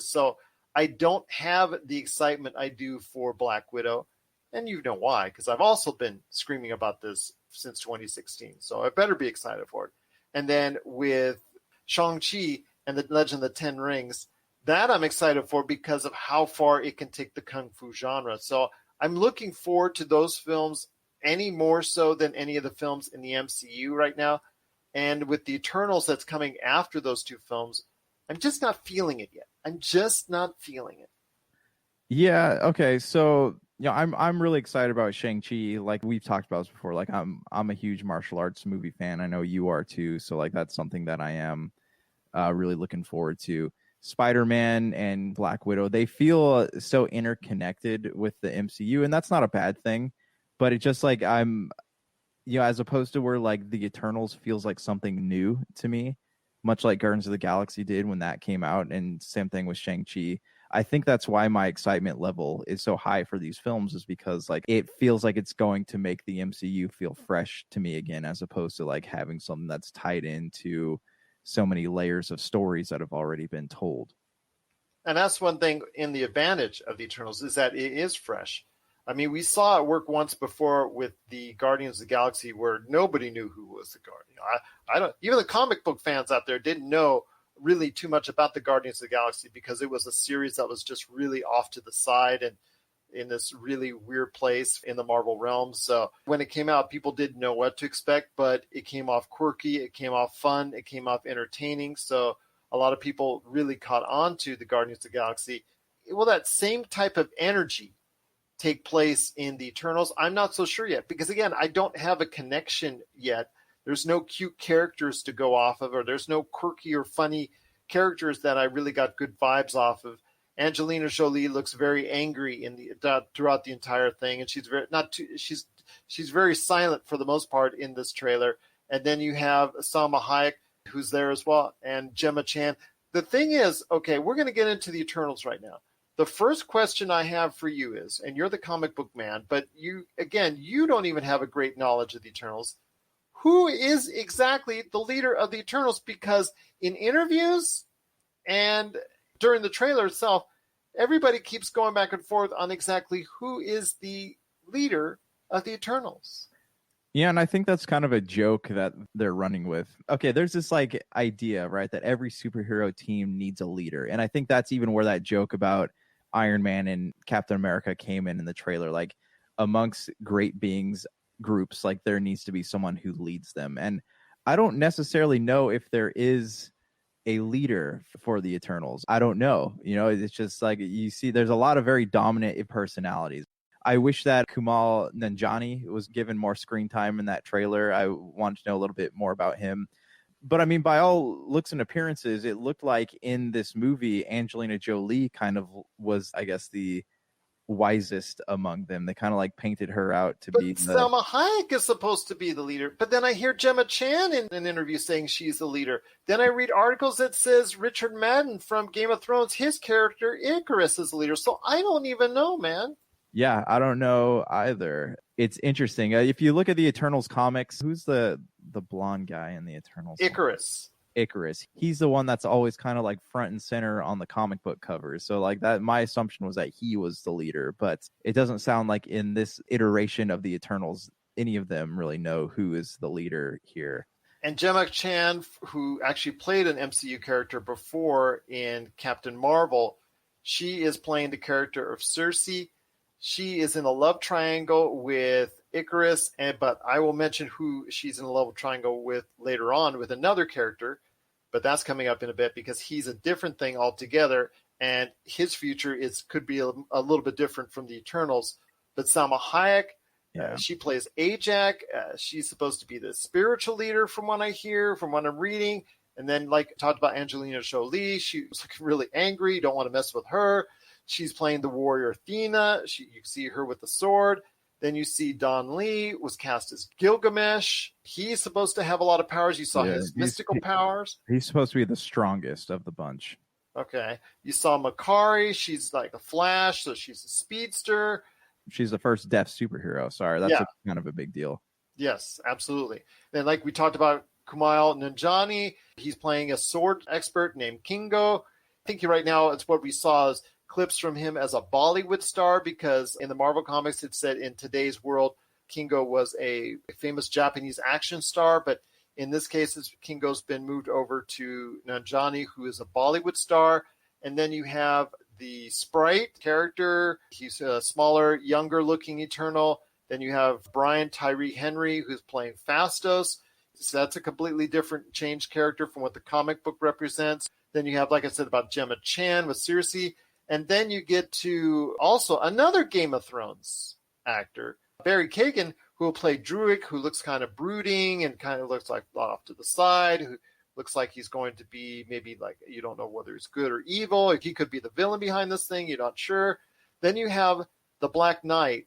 Speaker 1: So I don't have the excitement I do for Black Widow. And you know why, because I've also been screaming about this since 2016. So I better be excited for it. And then with Shang-Chi and the Legend of the Ten Rings, that I'm excited for because of how far it can take the Kung Fu genre. So I'm looking forward to those films any more so than any of the films in the MCU right now. And with the Eternals that's coming after those two films, I'm just not feeling it yet. I'm just not feeling it.
Speaker 3: Yeah. Okay. So I'm really excited about Shang-Chi. Like we've talked about this before. Like I'm a huge martial arts movie fan. I know you are too. So like that's something that I am really looking forward to. Spider-Man and Black Widow, they feel so interconnected with the MCU, and that's not a bad thing. But it just like as opposed to where like the Eternals feels like something new to me, much like Guardians of the Galaxy did when that came out, and same thing with Shang-Chi. I think that's why my excitement level is so high for these films, is because like it feels like it's going to make the MCU feel fresh to me again, as opposed to like having something that's tied into so many layers of stories that have already been told.
Speaker 1: And that's one thing in the advantage of the Eternals, is that it is fresh. I mean, we saw it work once before with the Guardians of the Galaxy, where nobody knew who was the Guardian. I don't. Even the comic book fans out there didn't know really too much about the Guardians of the Galaxy, because it was a series that was just really off to the side and in this really weird place in the Marvel realm. So when it came out, people didn't know what to expect, but it came off quirky, it came off fun, it came off entertaining. So a lot of people really caught on to the Guardians of the Galaxy. Will that same type of energy take place in the Eternals? I'm not so sure yet, because again, I don't have a connection yet. There's no cute characters to go off of, or there's no quirky or funny characters that I really got good vibes off of. Angelina Jolie looks very angry throughout the entire thing, and she's very silent for the most part in this trailer. And then you have Salma Hayek, who's there as well, and Gemma Chan. The thing is, okay, we're going to get into the Eternals right now. The first question I have for you is, and you're the comic book man, but you don't even have a great knowledge of the Eternals. Who is exactly the leader of the Eternals? Because in interviews and during the trailer itself, everybody keeps going back and forth on exactly who is the leader of the Eternals.
Speaker 3: Yeah, and I think that's kind of a joke that they're running with. Okay, there's this like idea, right, that every superhero team needs a leader. And I think that's even where that joke about Iron Man and Captain America came in the trailer. Like amongst great beings groups, like there needs to be someone who leads them. And I don't necessarily know if there is a leader for the Eternals. I don't know. It's just like you see there's a lot of very dominant personalities. I wish that Kumail Nanjiani was given more screen time in that trailer. I wanted to know a little bit more about him. But I mean, by all looks and appearances, it looked like in this movie, Angelina Jolie kind of was, I guess, the wisest among them. They kind of like painted her out to be
Speaker 1: Salma Hayek is supposed to be the leader, but then I hear Gemma Chan in an interview saying she's the leader. Then I read articles that says Richard Madden from Game of Thrones, his character Icarus, is the leader. So I don't even know, man.
Speaker 3: Yeah, I don't know either. It's interesting. If you look at the Eternals comics, who's the blonde guy in the Eternals? Icarus. He's the one that's always kind of like front and center on the comic book covers. So like that, my assumption was that he was the leader, but it doesn't sound like in this iteration of the Eternals, any of them really know who is the leader here.
Speaker 1: And Gemma Chan, who actually played an MCU character before in Captain Marvel, she is playing the character of Cersei. She is in a love triangle with Icarus, but I will mention who she's in a love triangle with later on with another character, but that's coming up in a bit because he's a different thing altogether, and his future could be a little bit different from the Eternals. But Salma Hayek, she plays Ajak. She's supposed to be the spiritual leader from what I hear, from what I'm reading. And then, like I talked about Angelina Jolie, she was really angry. You don't want to mess with her. She's playing the warrior Athena. You see her with the sword. Then you see Don Lee was cast as Gilgamesh. He's supposed to have a lot of powers. You saw his mystical powers.
Speaker 3: He's supposed to be the strongest of the bunch.
Speaker 1: Okay. You saw Makari. She's like a Flash, so she's a speedster.
Speaker 3: She's the first deaf superhero. Sorry, that's kind of a big deal.
Speaker 1: Yes, absolutely. Then like we talked about Kumail Nanjiani, he's playing a sword expert named Kingo. I think right now it's what we saw is clips from him as a Bollywood star, because in the Marvel comics it said in today's world Kingo was a famous Japanese action star, but in this case Kingo's been moved over to Nanjiani, who is a Bollywood star. And then you have the Sprite character. He's a smaller, younger looking Eternal. Then you have Brian Tyree Henry, who's playing Fastos. So that's a completely different changed character from what the comic book represents. Then you have, like I said, about Gemma Chan with Cersei. And then you get to also another Game of Thrones actor, Barry Kagan, who will play Druid, who looks kind of brooding and kind of looks like off to the side, who looks like he's going to be maybe like, you don't know whether he's good or evil. He could be the villain behind this thing. You're not sure. Then you have the Black Knight,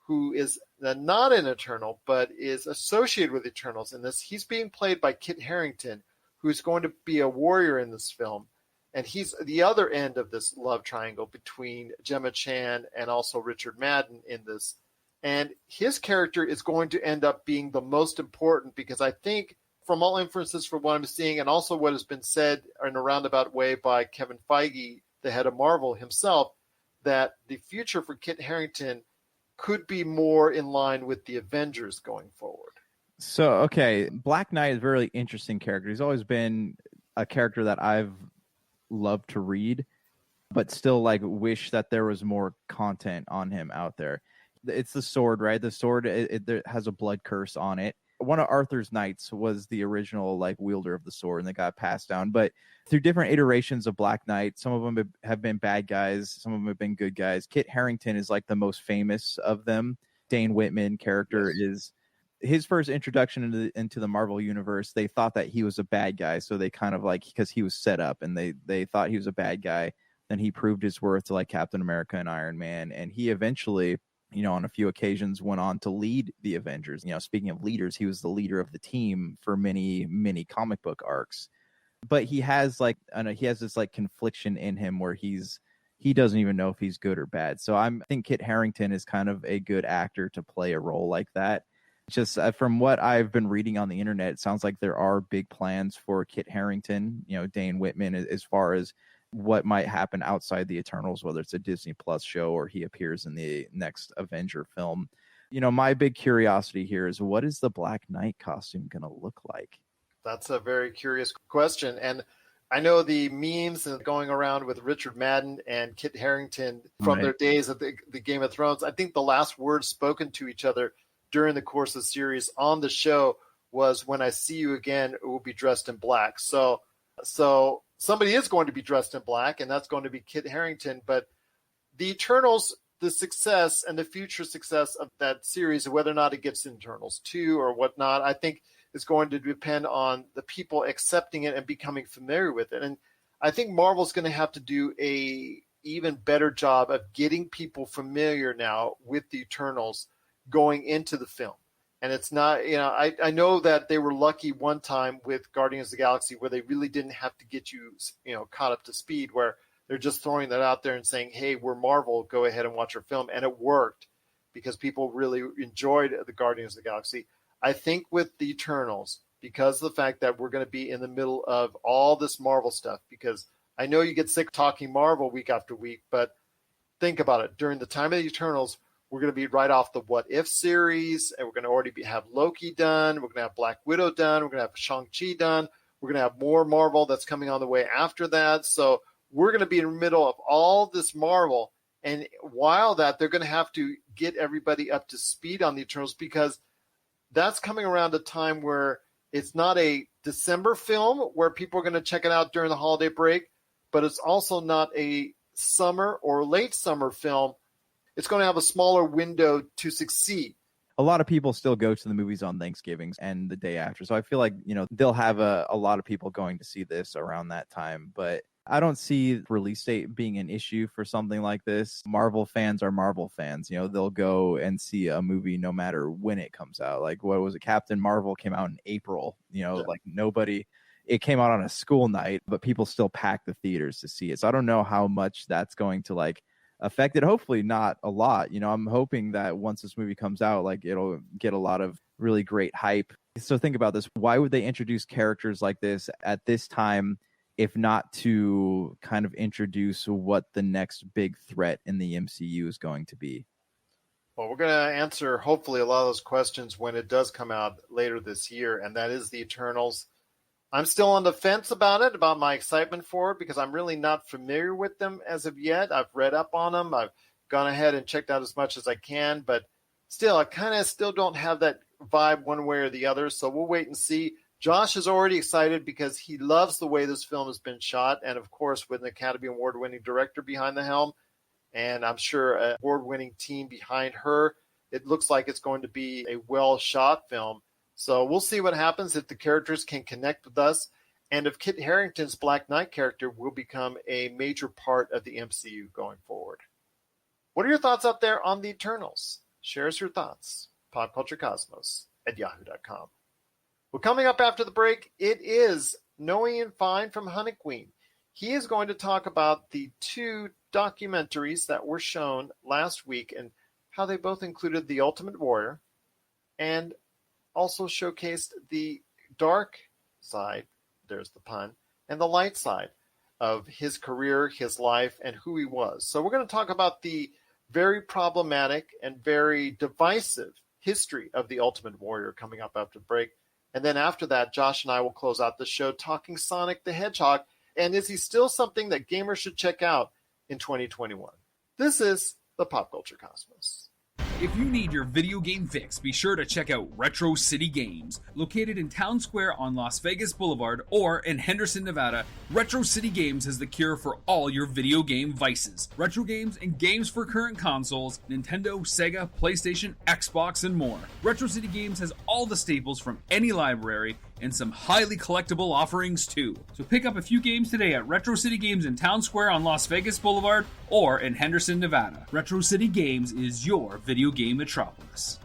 Speaker 1: who is not an Eternal, but is associated with Eternals in this. He's being played by Kit Harington, who's going to be a warrior in this film. And he's the other end of this love triangle between Gemma Chan and also Richard Madden in this. And his character is going to end up being the most important because I think from all inferences from what I'm seeing and also what has been said in a roundabout way by Kevin Feige, the head of Marvel himself, that the future for Kit Harington could be more in line with the Avengers going forward.
Speaker 3: So, okay, Black Knight is a very interesting character. He's always been a character that I've loved to read, but still like wish that there was more content on him out there. It's the sword, right? The sword, it has a blood curse on it. One of Arthur's knights was the original like wielder of the sword, and they got passed down. But through different iterations of Black Knight, some of them have been bad guys, some of them have been good guys. Kit Harington is like the most famous of them. Dane Whitman character is his first introduction into the Marvel universe. They thought that he was a bad guy, so they kind of like, because he was set up, and they thought he was a bad guy. Then he proved his worth to like Captain America and Iron Man, and he eventually, on a few occasions went on to lead the Avengers. Speaking of leaders, he was the leader of the team for many, many comic book arcs. But he has this like confliction in him where he doesn't even know if he's good or bad. So I think Kit Harington is kind of a good actor to play a role like that. Just from what I've been reading on the internet, it sounds like there are big plans for Kit Harington, Dane Whitman, as far as what might happen outside the Eternals, whether it's a Disney Plus show or he appears in the next Avenger film. My big curiosity here is, what is the Black Knight costume going to look like?
Speaker 1: That's a very curious question. And I know the memes going around with Richard Madden and Kit Harington from their days at the Game of Thrones. I think the last words spoken to each other during the course of the series on the show was, "When I see you again, it will be dressed in black." So somebody is going to be dressed in black, and that's going to be Kit Harington. But the Eternals, the success and the future success of that series, whether or not it gets Eternals 2 or whatnot, I think is going to depend on the people accepting it and becoming familiar with it. And I think Marvel's going to have to do a even better job of getting people familiar now with the Eternals going into the film. And it's not, I know that they were lucky one time with Guardians of the Galaxy where they really didn't have to get you, caught up to speed, where they're just throwing that out there and saying, "Hey, we're Marvel, go ahead and watch our film." And it worked because people really enjoyed the Guardians of the Galaxy. I think with the Eternals, because of the fact that we're going to be in the middle of all this Marvel stuff, because I know you get sick talking Marvel week after week, but think about it. During the time of the Eternals, we're going to be right off the What If series, and we're going to already have Loki done. We're going to have Black Widow done. We're going to have Shang-Chi done. We're going to have more Marvel that's coming on the way after that. So we're going to be in the middle of all this Marvel. And while that, they're going to have to get everybody up to speed on the Eternals, because that's coming around a time where it's not a December film where people are going to check it out during the holiday break, but it's also not a summer or late summer film. It's going to have a smaller window to succeed.
Speaker 3: A lot of people still go to the movies on Thanksgiving and the day after. So I feel like, they'll have a lot of people going to see this around that time. But I don't see release date being an issue for something like this. Marvel fans are Marvel fans. They'll go and see a movie no matter when it comes out. Like, what was it? Captain Marvel came out in April. Like nobody, it came out on a school night, but people still pack the theaters to see it. So I don't know how much that's going to affected. Hopefully not a lot. I'm hoping that once this movie comes out, it'll get a lot of really great hype. So think about this. Why would they introduce characters like this at this time, if not to kind of introduce what the next big threat in the MCU is going to be?
Speaker 1: Well, we're going to answer hopefully a lot of those questions when it does come out later this year, and that is the Eternals. I'm still on the fence about it, about my excitement for it, because I'm really not familiar with them as of yet. I've read up on them. I've gone ahead and checked out as much as I can, but still, I kind of still don't have that vibe one way or the other, so we'll wait and see. Josh is already excited because he loves the way this film has been shot, and of course, with an Academy Award-winning director behind the helm, and I'm sure an award-winning team behind her, it looks like it's going to be a well-shot film. So we'll see what happens if the characters can connect with us, and if Kit Harington's Black Knight character will become a major part of the MCU going forward. What are your thoughts out there on the Eternals? Share us your thoughts. PopCultureCosmos@yahoo.com. Well, coming up after the break, it is No Ian Fine from Honeyqueen. He is going to talk about the 2 documentaries that were shown last week and how they both included The Ultimate Warrior and also showcased the dark side, there's the pun, and the light side of his career, his life, and who he was. So we're going to talk about the very problematic and very divisive history of The Ultimate Warrior coming up after the break. And then after that, Josh and I will close out the show talking Sonic the Hedgehog. And is he still something that gamers should check out in 2021? This is the Pop Culture Cosmos.
Speaker 5: If you need your video game fix, be sure to check out Retro City Games. Located in Town Square on Las Vegas Boulevard or in Henderson, Nevada, Retro City Games has the cure for all your video game vices. Retro games and games for current consoles, Nintendo, Sega, PlayStation, Xbox, and more. Retro City Games has all the staples from any library and some highly collectible offerings too. So pick up a few games today at Retro City Games in Town Square on Las Vegas Boulevard or in Henderson, Nevada. Retro City Games is your video game metropolis.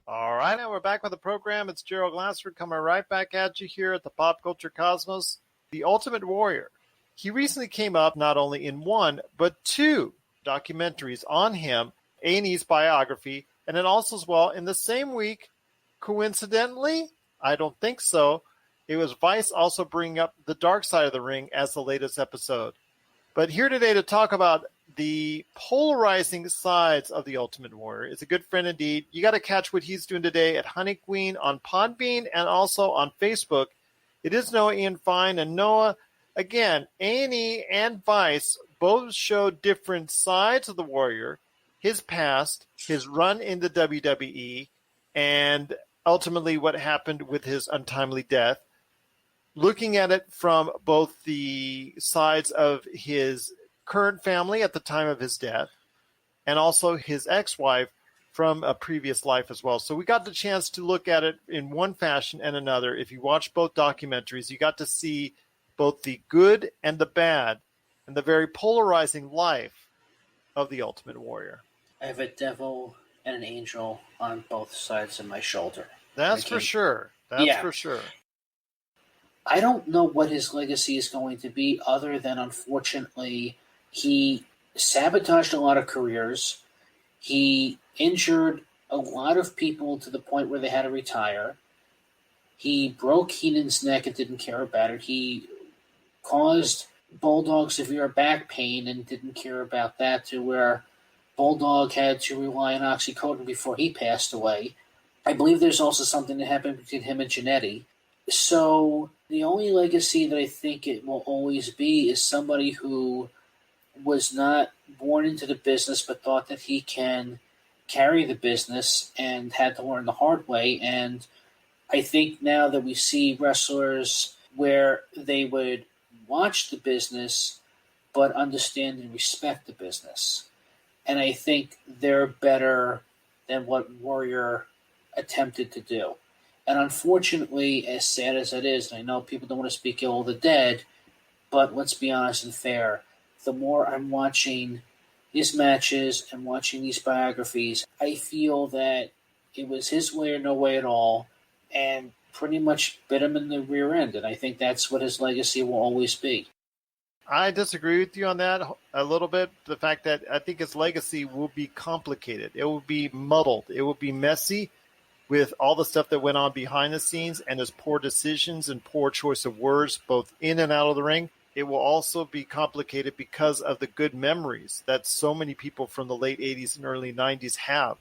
Speaker 1: All right, now we're back with the program. It's Gerald Glassford coming right back at you here at the Pop Culture Cosmos. The Ultimate Warrior. He recently came up not only in 1, but 2 documentaries on him, A&E's biography, and then also as well in the same week, coincidentally, I don't think so, it was Vice also bringing up The Dark Side of the Ring as the latest episode. But here today to talk about the polarizing sides of The Ultimate Warrior is a good friend indeed. You got to catch what he's doing today at Honeyqueen on Podbean and also on Facebook. It is Noah Ian Fine. And Noah, again, A&E and Vice both show different sides of the Warrior, his past, his run in the WWE, and ultimately what happened with his untimely death. Looking at it from both the sides of his current family at the time of his death and also his ex-wife from a previous life as well. So we got the chance to look at it in one fashion and another. If you watch both documentaries, you got to see both the good and the bad and the very polarizing life of the Ultimate Warrior.
Speaker 6: I have a devil and an angel on both sides of my shoulder.
Speaker 1: That's for sure. That's for sure.
Speaker 6: I don't know what his legacy is going to be other than, unfortunately, he sabotaged a lot of careers. He injured a lot of people to the point where they had to retire. He broke Heenan's neck and didn't care about it. He caused Bulldog severe back pain and didn't care about that, to where Bulldog had to rely on oxycodone before he passed away. I believe there's also something that happened between him and Jannetty. So the only legacy that I think it will always be is somebody who was not born into the business but thought that he can carry the business and had to learn the hard way. And I think now that we see wrestlers where they would watch the business but understand and respect the business. And I think they're better than what Warrior attempted to do. And unfortunately, as sad as it is, and I know people don't want to speak ill of the dead, but let's be honest and fair, the more I'm watching these matches and watching these biographies, I feel that it was his way or no way at all, and pretty much bit him in the rear end. And I think that's what his legacy will always be.
Speaker 1: I disagree with you on that a little bit. The fact that I think his legacy will be complicated. It will be muddled. It will be messy with all the stuff that went on behind the scenes and his poor decisions and poor choice of words, both in and out of the ring. It will also be complicated because of the good memories that so many people from the late 80s and early 90s have,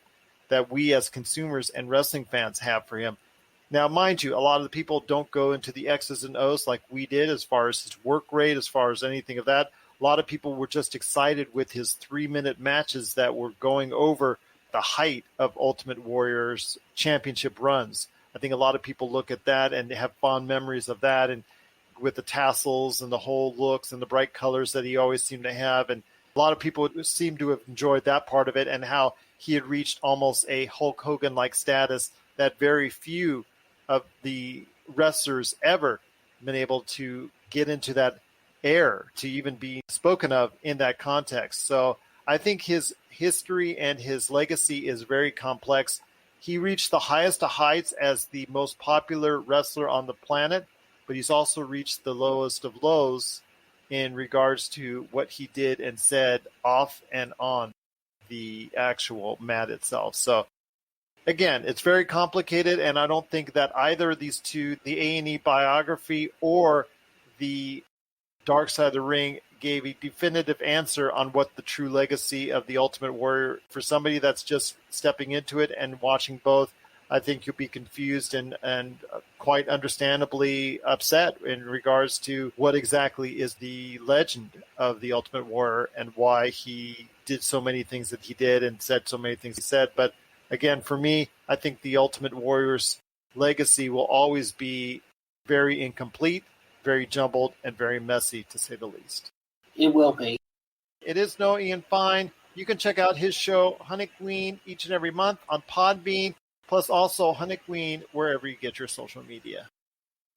Speaker 1: that we as consumers and wrestling fans have for him. Now, mind you, a lot of the people don't go into the X's and O's like we did as far as his work rate, as far as anything of that. A lot of people were just excited with his 3-minute matches that were going over the height of Ultimate Warrior's championship runs. I think a lot of people look at that and have fond memories of that, and with the tassels and the whole looks and the bright colors that he always seemed to have. And a lot of people seem to have enjoyed that part of it, and how he had reached almost a Hulk Hogan-like status that very few of the wrestlers ever been able to get into that air to even be spoken of in that context. So I think his history and his legacy is very complex. He reached the highest of heights as the most popular wrestler on the planet, but he's also reached the lowest of lows in regards to what he did and said off and on the actual mat itself. So again, it's very complicated, and I don't think that either of these two, the A&E biography or the Dark Side of the Ring, gave a definitive answer on what the true legacy of the Ultimate Warrior. For somebody that's just stepping into it and watching both, I think you'll be confused and quite understandably upset in regards to what exactly is the legend of the Ultimate Warrior and why he did so many things that he did and said so many things he said. But again, for me, I think the Ultimate Warrior's legacy will always be very incomplete, very jumbled, and very messy, to say the least.
Speaker 6: It will be.
Speaker 1: It is no Ian Fine. You can check out his show, Honey Queen, each and every month on Podbean, plus also Honey Queen wherever you get your social media.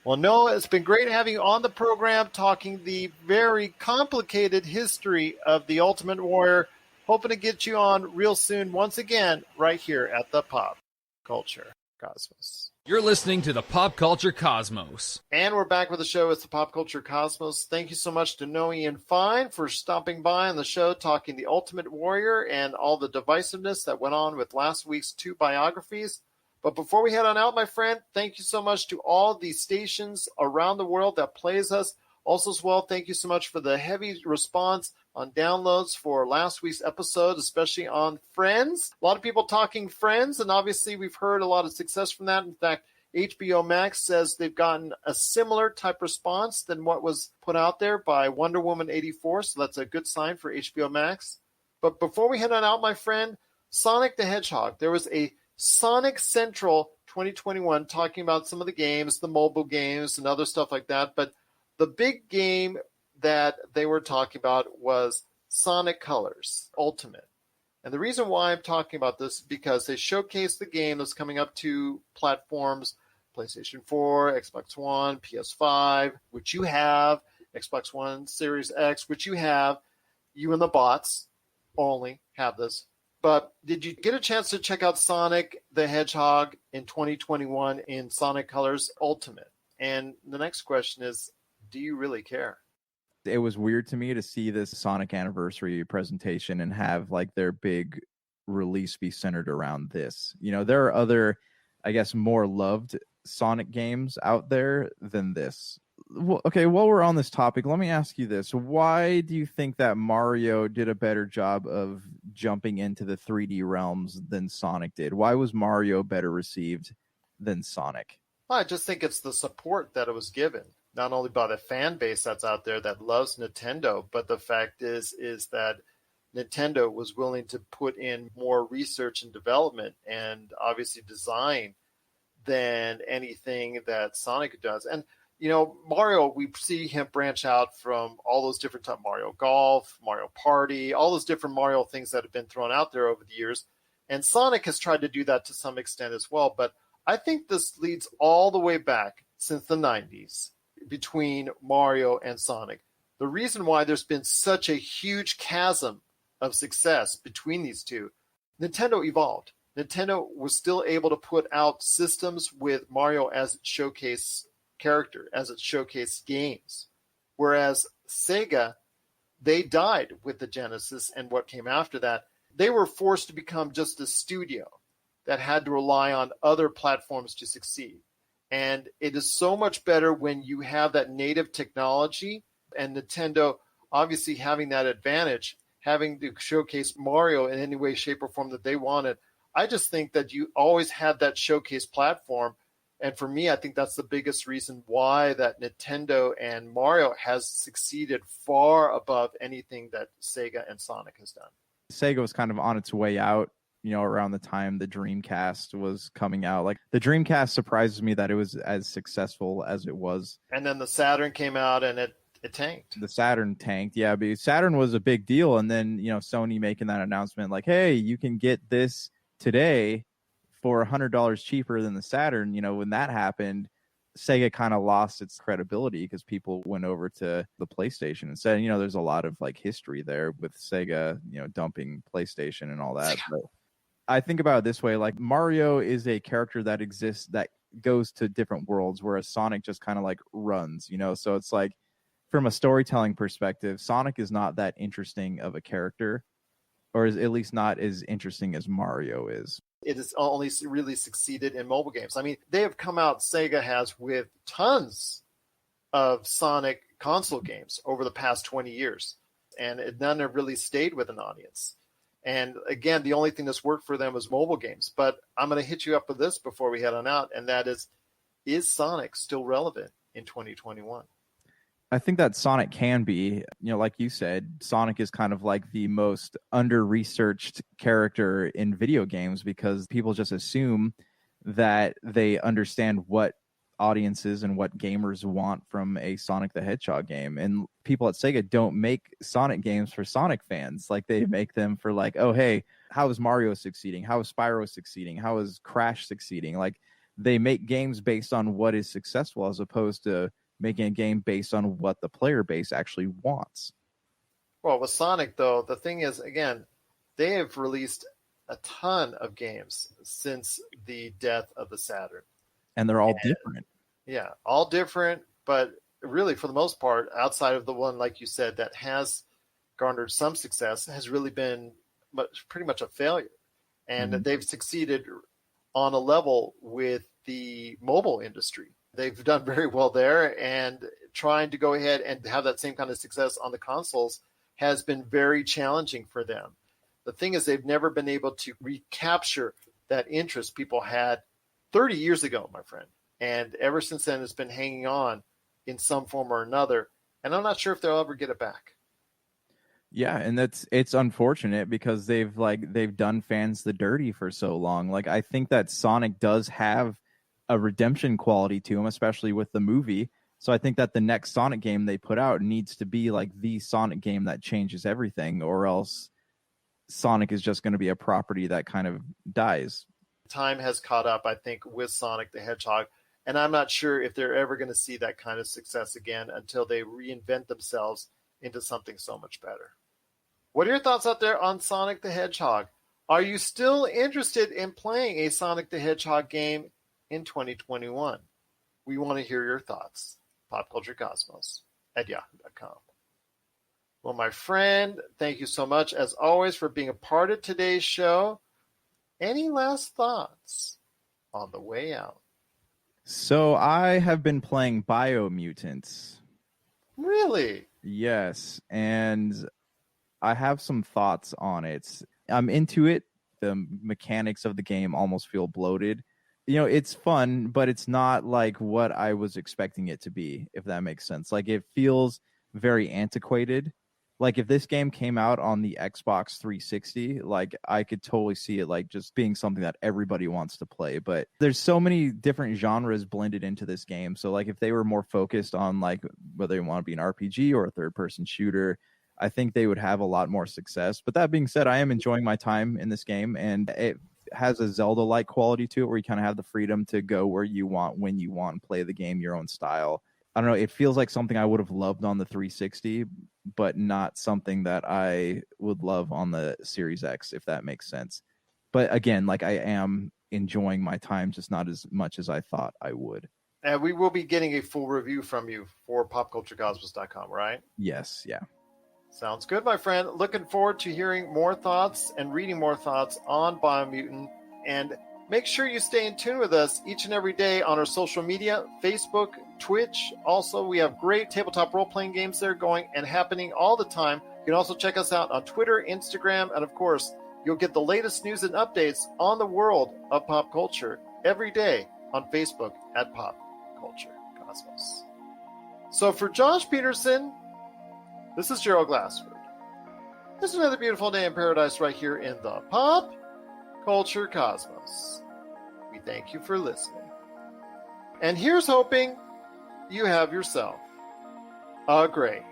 Speaker 1: Well, Noah, it's been great having you on the program, talking the very complicated history of the Ultimate Warrior. Hoping to get you on real soon once again right here at the Pop Culture Cosmos.
Speaker 5: You're listening to the Pop Culture Cosmos.
Speaker 1: And we're back with the show. It's the Pop Culture Cosmos. Thank you so much to Noe Ian Fine for stopping by on the show, talking the Ultimate Warrior and all the divisiveness that went on with last week's two biographies. But before we head on out, my friend, thank you so much to all the stations around the world that plays us. Also as well, thank you so much for the heavy response on downloads for last week's episode, especially on Friends. A lot of people talking Friends, and obviously we've heard a lot of success from that. In fact, HBO Max says they've gotten a similar type response than what was put out there by Wonder Woman 84, so that's a good sign for HBO Max. But before we head on out, my friend, Sonic the Hedgehog. There was a Sonic Central 2021 talking about some of the games, the mobile games and other stuff like that, but the big game that they were talking about was Sonic Colors Ultimate. And the reason why I'm talking about this is because they showcased the game that's coming up to platforms, PlayStation 4, Xbox One, PS5, which you have, Xbox One Series X, which you have. You and the bots only have this. But did you get a chance to check out Sonic the Hedgehog in 2021 in Sonic Colors Ultimate? And the next question is, do you really care?
Speaker 3: It was weird to me to see this Sonic anniversary presentation and have like their big release be centered around this. You know, there are other, I guess, more loved Sonic games out there than this. Well, okay, while we're on this topic, let me ask you this. Why do you think that Mario did a better job of jumping into the 3D realms than Sonic did? Why was Mario better received than Sonic?
Speaker 1: Well, I just think it's the support that it was given. Not only by the fan base that's out there that loves Nintendo, but the fact is that Nintendo was willing to put in more research and development and obviously design than anything that Sonic does. And, you know, Mario, we see him branch out from all those different types, Mario Golf, Mario Party, all those different Mario things that have been thrown out there over the years. And Sonic has tried to do that to some extent as well. But I think this leads all the way back since the 90s. Between Mario and Sonic. The reason why there's been such a huge chasm of success between these two, Nintendo evolved. Nintendo was still able to put out systems with Mario as its showcase character, as its showcase games. Whereas Sega, they died with the Genesis and what came after that. They were forced to become just a studio that had to rely on other platforms to succeed. And it is so much better when you have that native technology, and Nintendo obviously having that advantage, having to showcase Mario in any way, shape, or form that they wanted. I just think that you always have that showcase platform. And for me, I think that's the biggest reason why that Nintendo and Mario has succeeded far above anything that Sega and Sonic has done.
Speaker 3: Sega was kind of on its way out around the time the Dreamcast was coming out. Like, the Dreamcast surprises me that it was as successful as it was.
Speaker 1: And then the Saturn came out and it tanked.
Speaker 3: The Saturn tanked. Yeah, but Saturn was a big deal. And then, Sony making that announcement like, hey, you can get this today for $100 cheaper than the Saturn. When that happened, Sega kind of lost its credibility because people went over to the PlayStation instead. There's a lot of like history there with Sega, dumping PlayStation and all that. But I think about it this way, like Mario is a character that exists that goes to different worlds, whereas Sonic just kind of like runs, so it's like, from a storytelling perspective, Sonic is not that interesting of a character, or is at least not as interesting as Mario is.
Speaker 1: It has only really succeeded in mobile games. I mean, they have come out, Sega has, with tons of Sonic console games over the past 20 years, and none have really stayed with an audience. And again, the only thing that's worked for them was mobile games. But I'm going to hit you up with this before we head on out, and that is Sonic still relevant in 2021?
Speaker 3: I think that Sonic can be, like you said, Sonic is kind of like the most under-researched character in video games because people just assume that they understand what audiences and what gamers want from a Sonic the Hedgehog game. And people at Sega don't make Sonic games for Sonic fans. Like, they make them for like, oh, hey, how is Mario succeeding? How is Spyro succeeding? How is Crash succeeding? Like, they make games based on what is successful as opposed to making a game based on what the player base actually wants.
Speaker 1: Well, with Sonic, though, the thing is, again, they have released a ton of games since the death of the Saturn.
Speaker 3: And they're all different.
Speaker 1: Yeah, all different, but really, for the most part, outside of the one, like you said, that has garnered some success, has really been pretty much a failure. And they've succeeded on a level with the mobile industry. They've done very well there, and trying to go ahead and have that same kind of success on the consoles has been very challenging for them. The thing is, they've never been able to recapture that interest people had 30 years ago, my friend. And ever since then, it's been hanging on in some form or another. And I'm not sure if they'll ever get it back.
Speaker 3: Yeah, and it's unfortunate because they've done fans the dirty for so long. Like, I think that Sonic does have a redemption quality to him, especially with the movie. So I think that the next Sonic game they put out needs to be like the Sonic game that changes everything, or else Sonic is just going to be a property that kind of dies.
Speaker 1: Time has caught up, I think, with Sonic the Hedgehog, and I'm not sure if they're ever going to see that kind of success again until they reinvent themselves into something so much better. What are your thoughts out there on Sonic the Hedgehog? Are you still interested in playing a Sonic the Hedgehog game in 2021? We want to hear your thoughts. popculturecosmos@yahoo.com. Well, my friend, thank you so much, as always, for being a part of today's show. Any last thoughts on the way out?
Speaker 3: So I have been playing Biomutants.
Speaker 1: Really?
Speaker 3: Yes, and I have some thoughts on it. I'm into it. The mechanics of the game almost feel bloated. It's fun, but it's not like what I was expecting it to be, if that makes sense. Like, it feels very antiquated. Like, if this game came out on the Xbox 360, like, I could totally see it like just being something that everybody wants to play. But there's so many different genres blended into this game. So, like, if they were more focused on like whether they want to be an RPG or a third-person shooter, I think they would have a lot more success. But that being said, I am enjoying my time in this game, and it has a Zelda-like quality to it where you kind of have the freedom to go where you want, when you want, and play the game your own style. I don't know, it feels like something I would have loved on the 360, but not something that I would love on the Series X, if that makes sense. But again, like, I am enjoying my time, just not as much as I thought I would.
Speaker 1: And we will be getting a full review from you for popculturecosmos.com, right?
Speaker 3: Yes, yeah.
Speaker 1: Sounds good, my friend. Looking forward to hearing more thoughts and reading more thoughts on Biomutant. And make sure you stay in tune with us each and every day on our social media, Facebook, Twitch. Also, we have great tabletop role-playing games there going and happening all the time. You can also check us out on Twitter, Instagram, and of course, you'll get the latest news and updates on the world of pop culture every day on Facebook at Pop Culture Cosmos. So for Josh Peterson, this is Gerald Glassford. This is another beautiful day in paradise right here in the Pop Culture Cosmos. We thank you for listening. And here's hoping you have yourself a great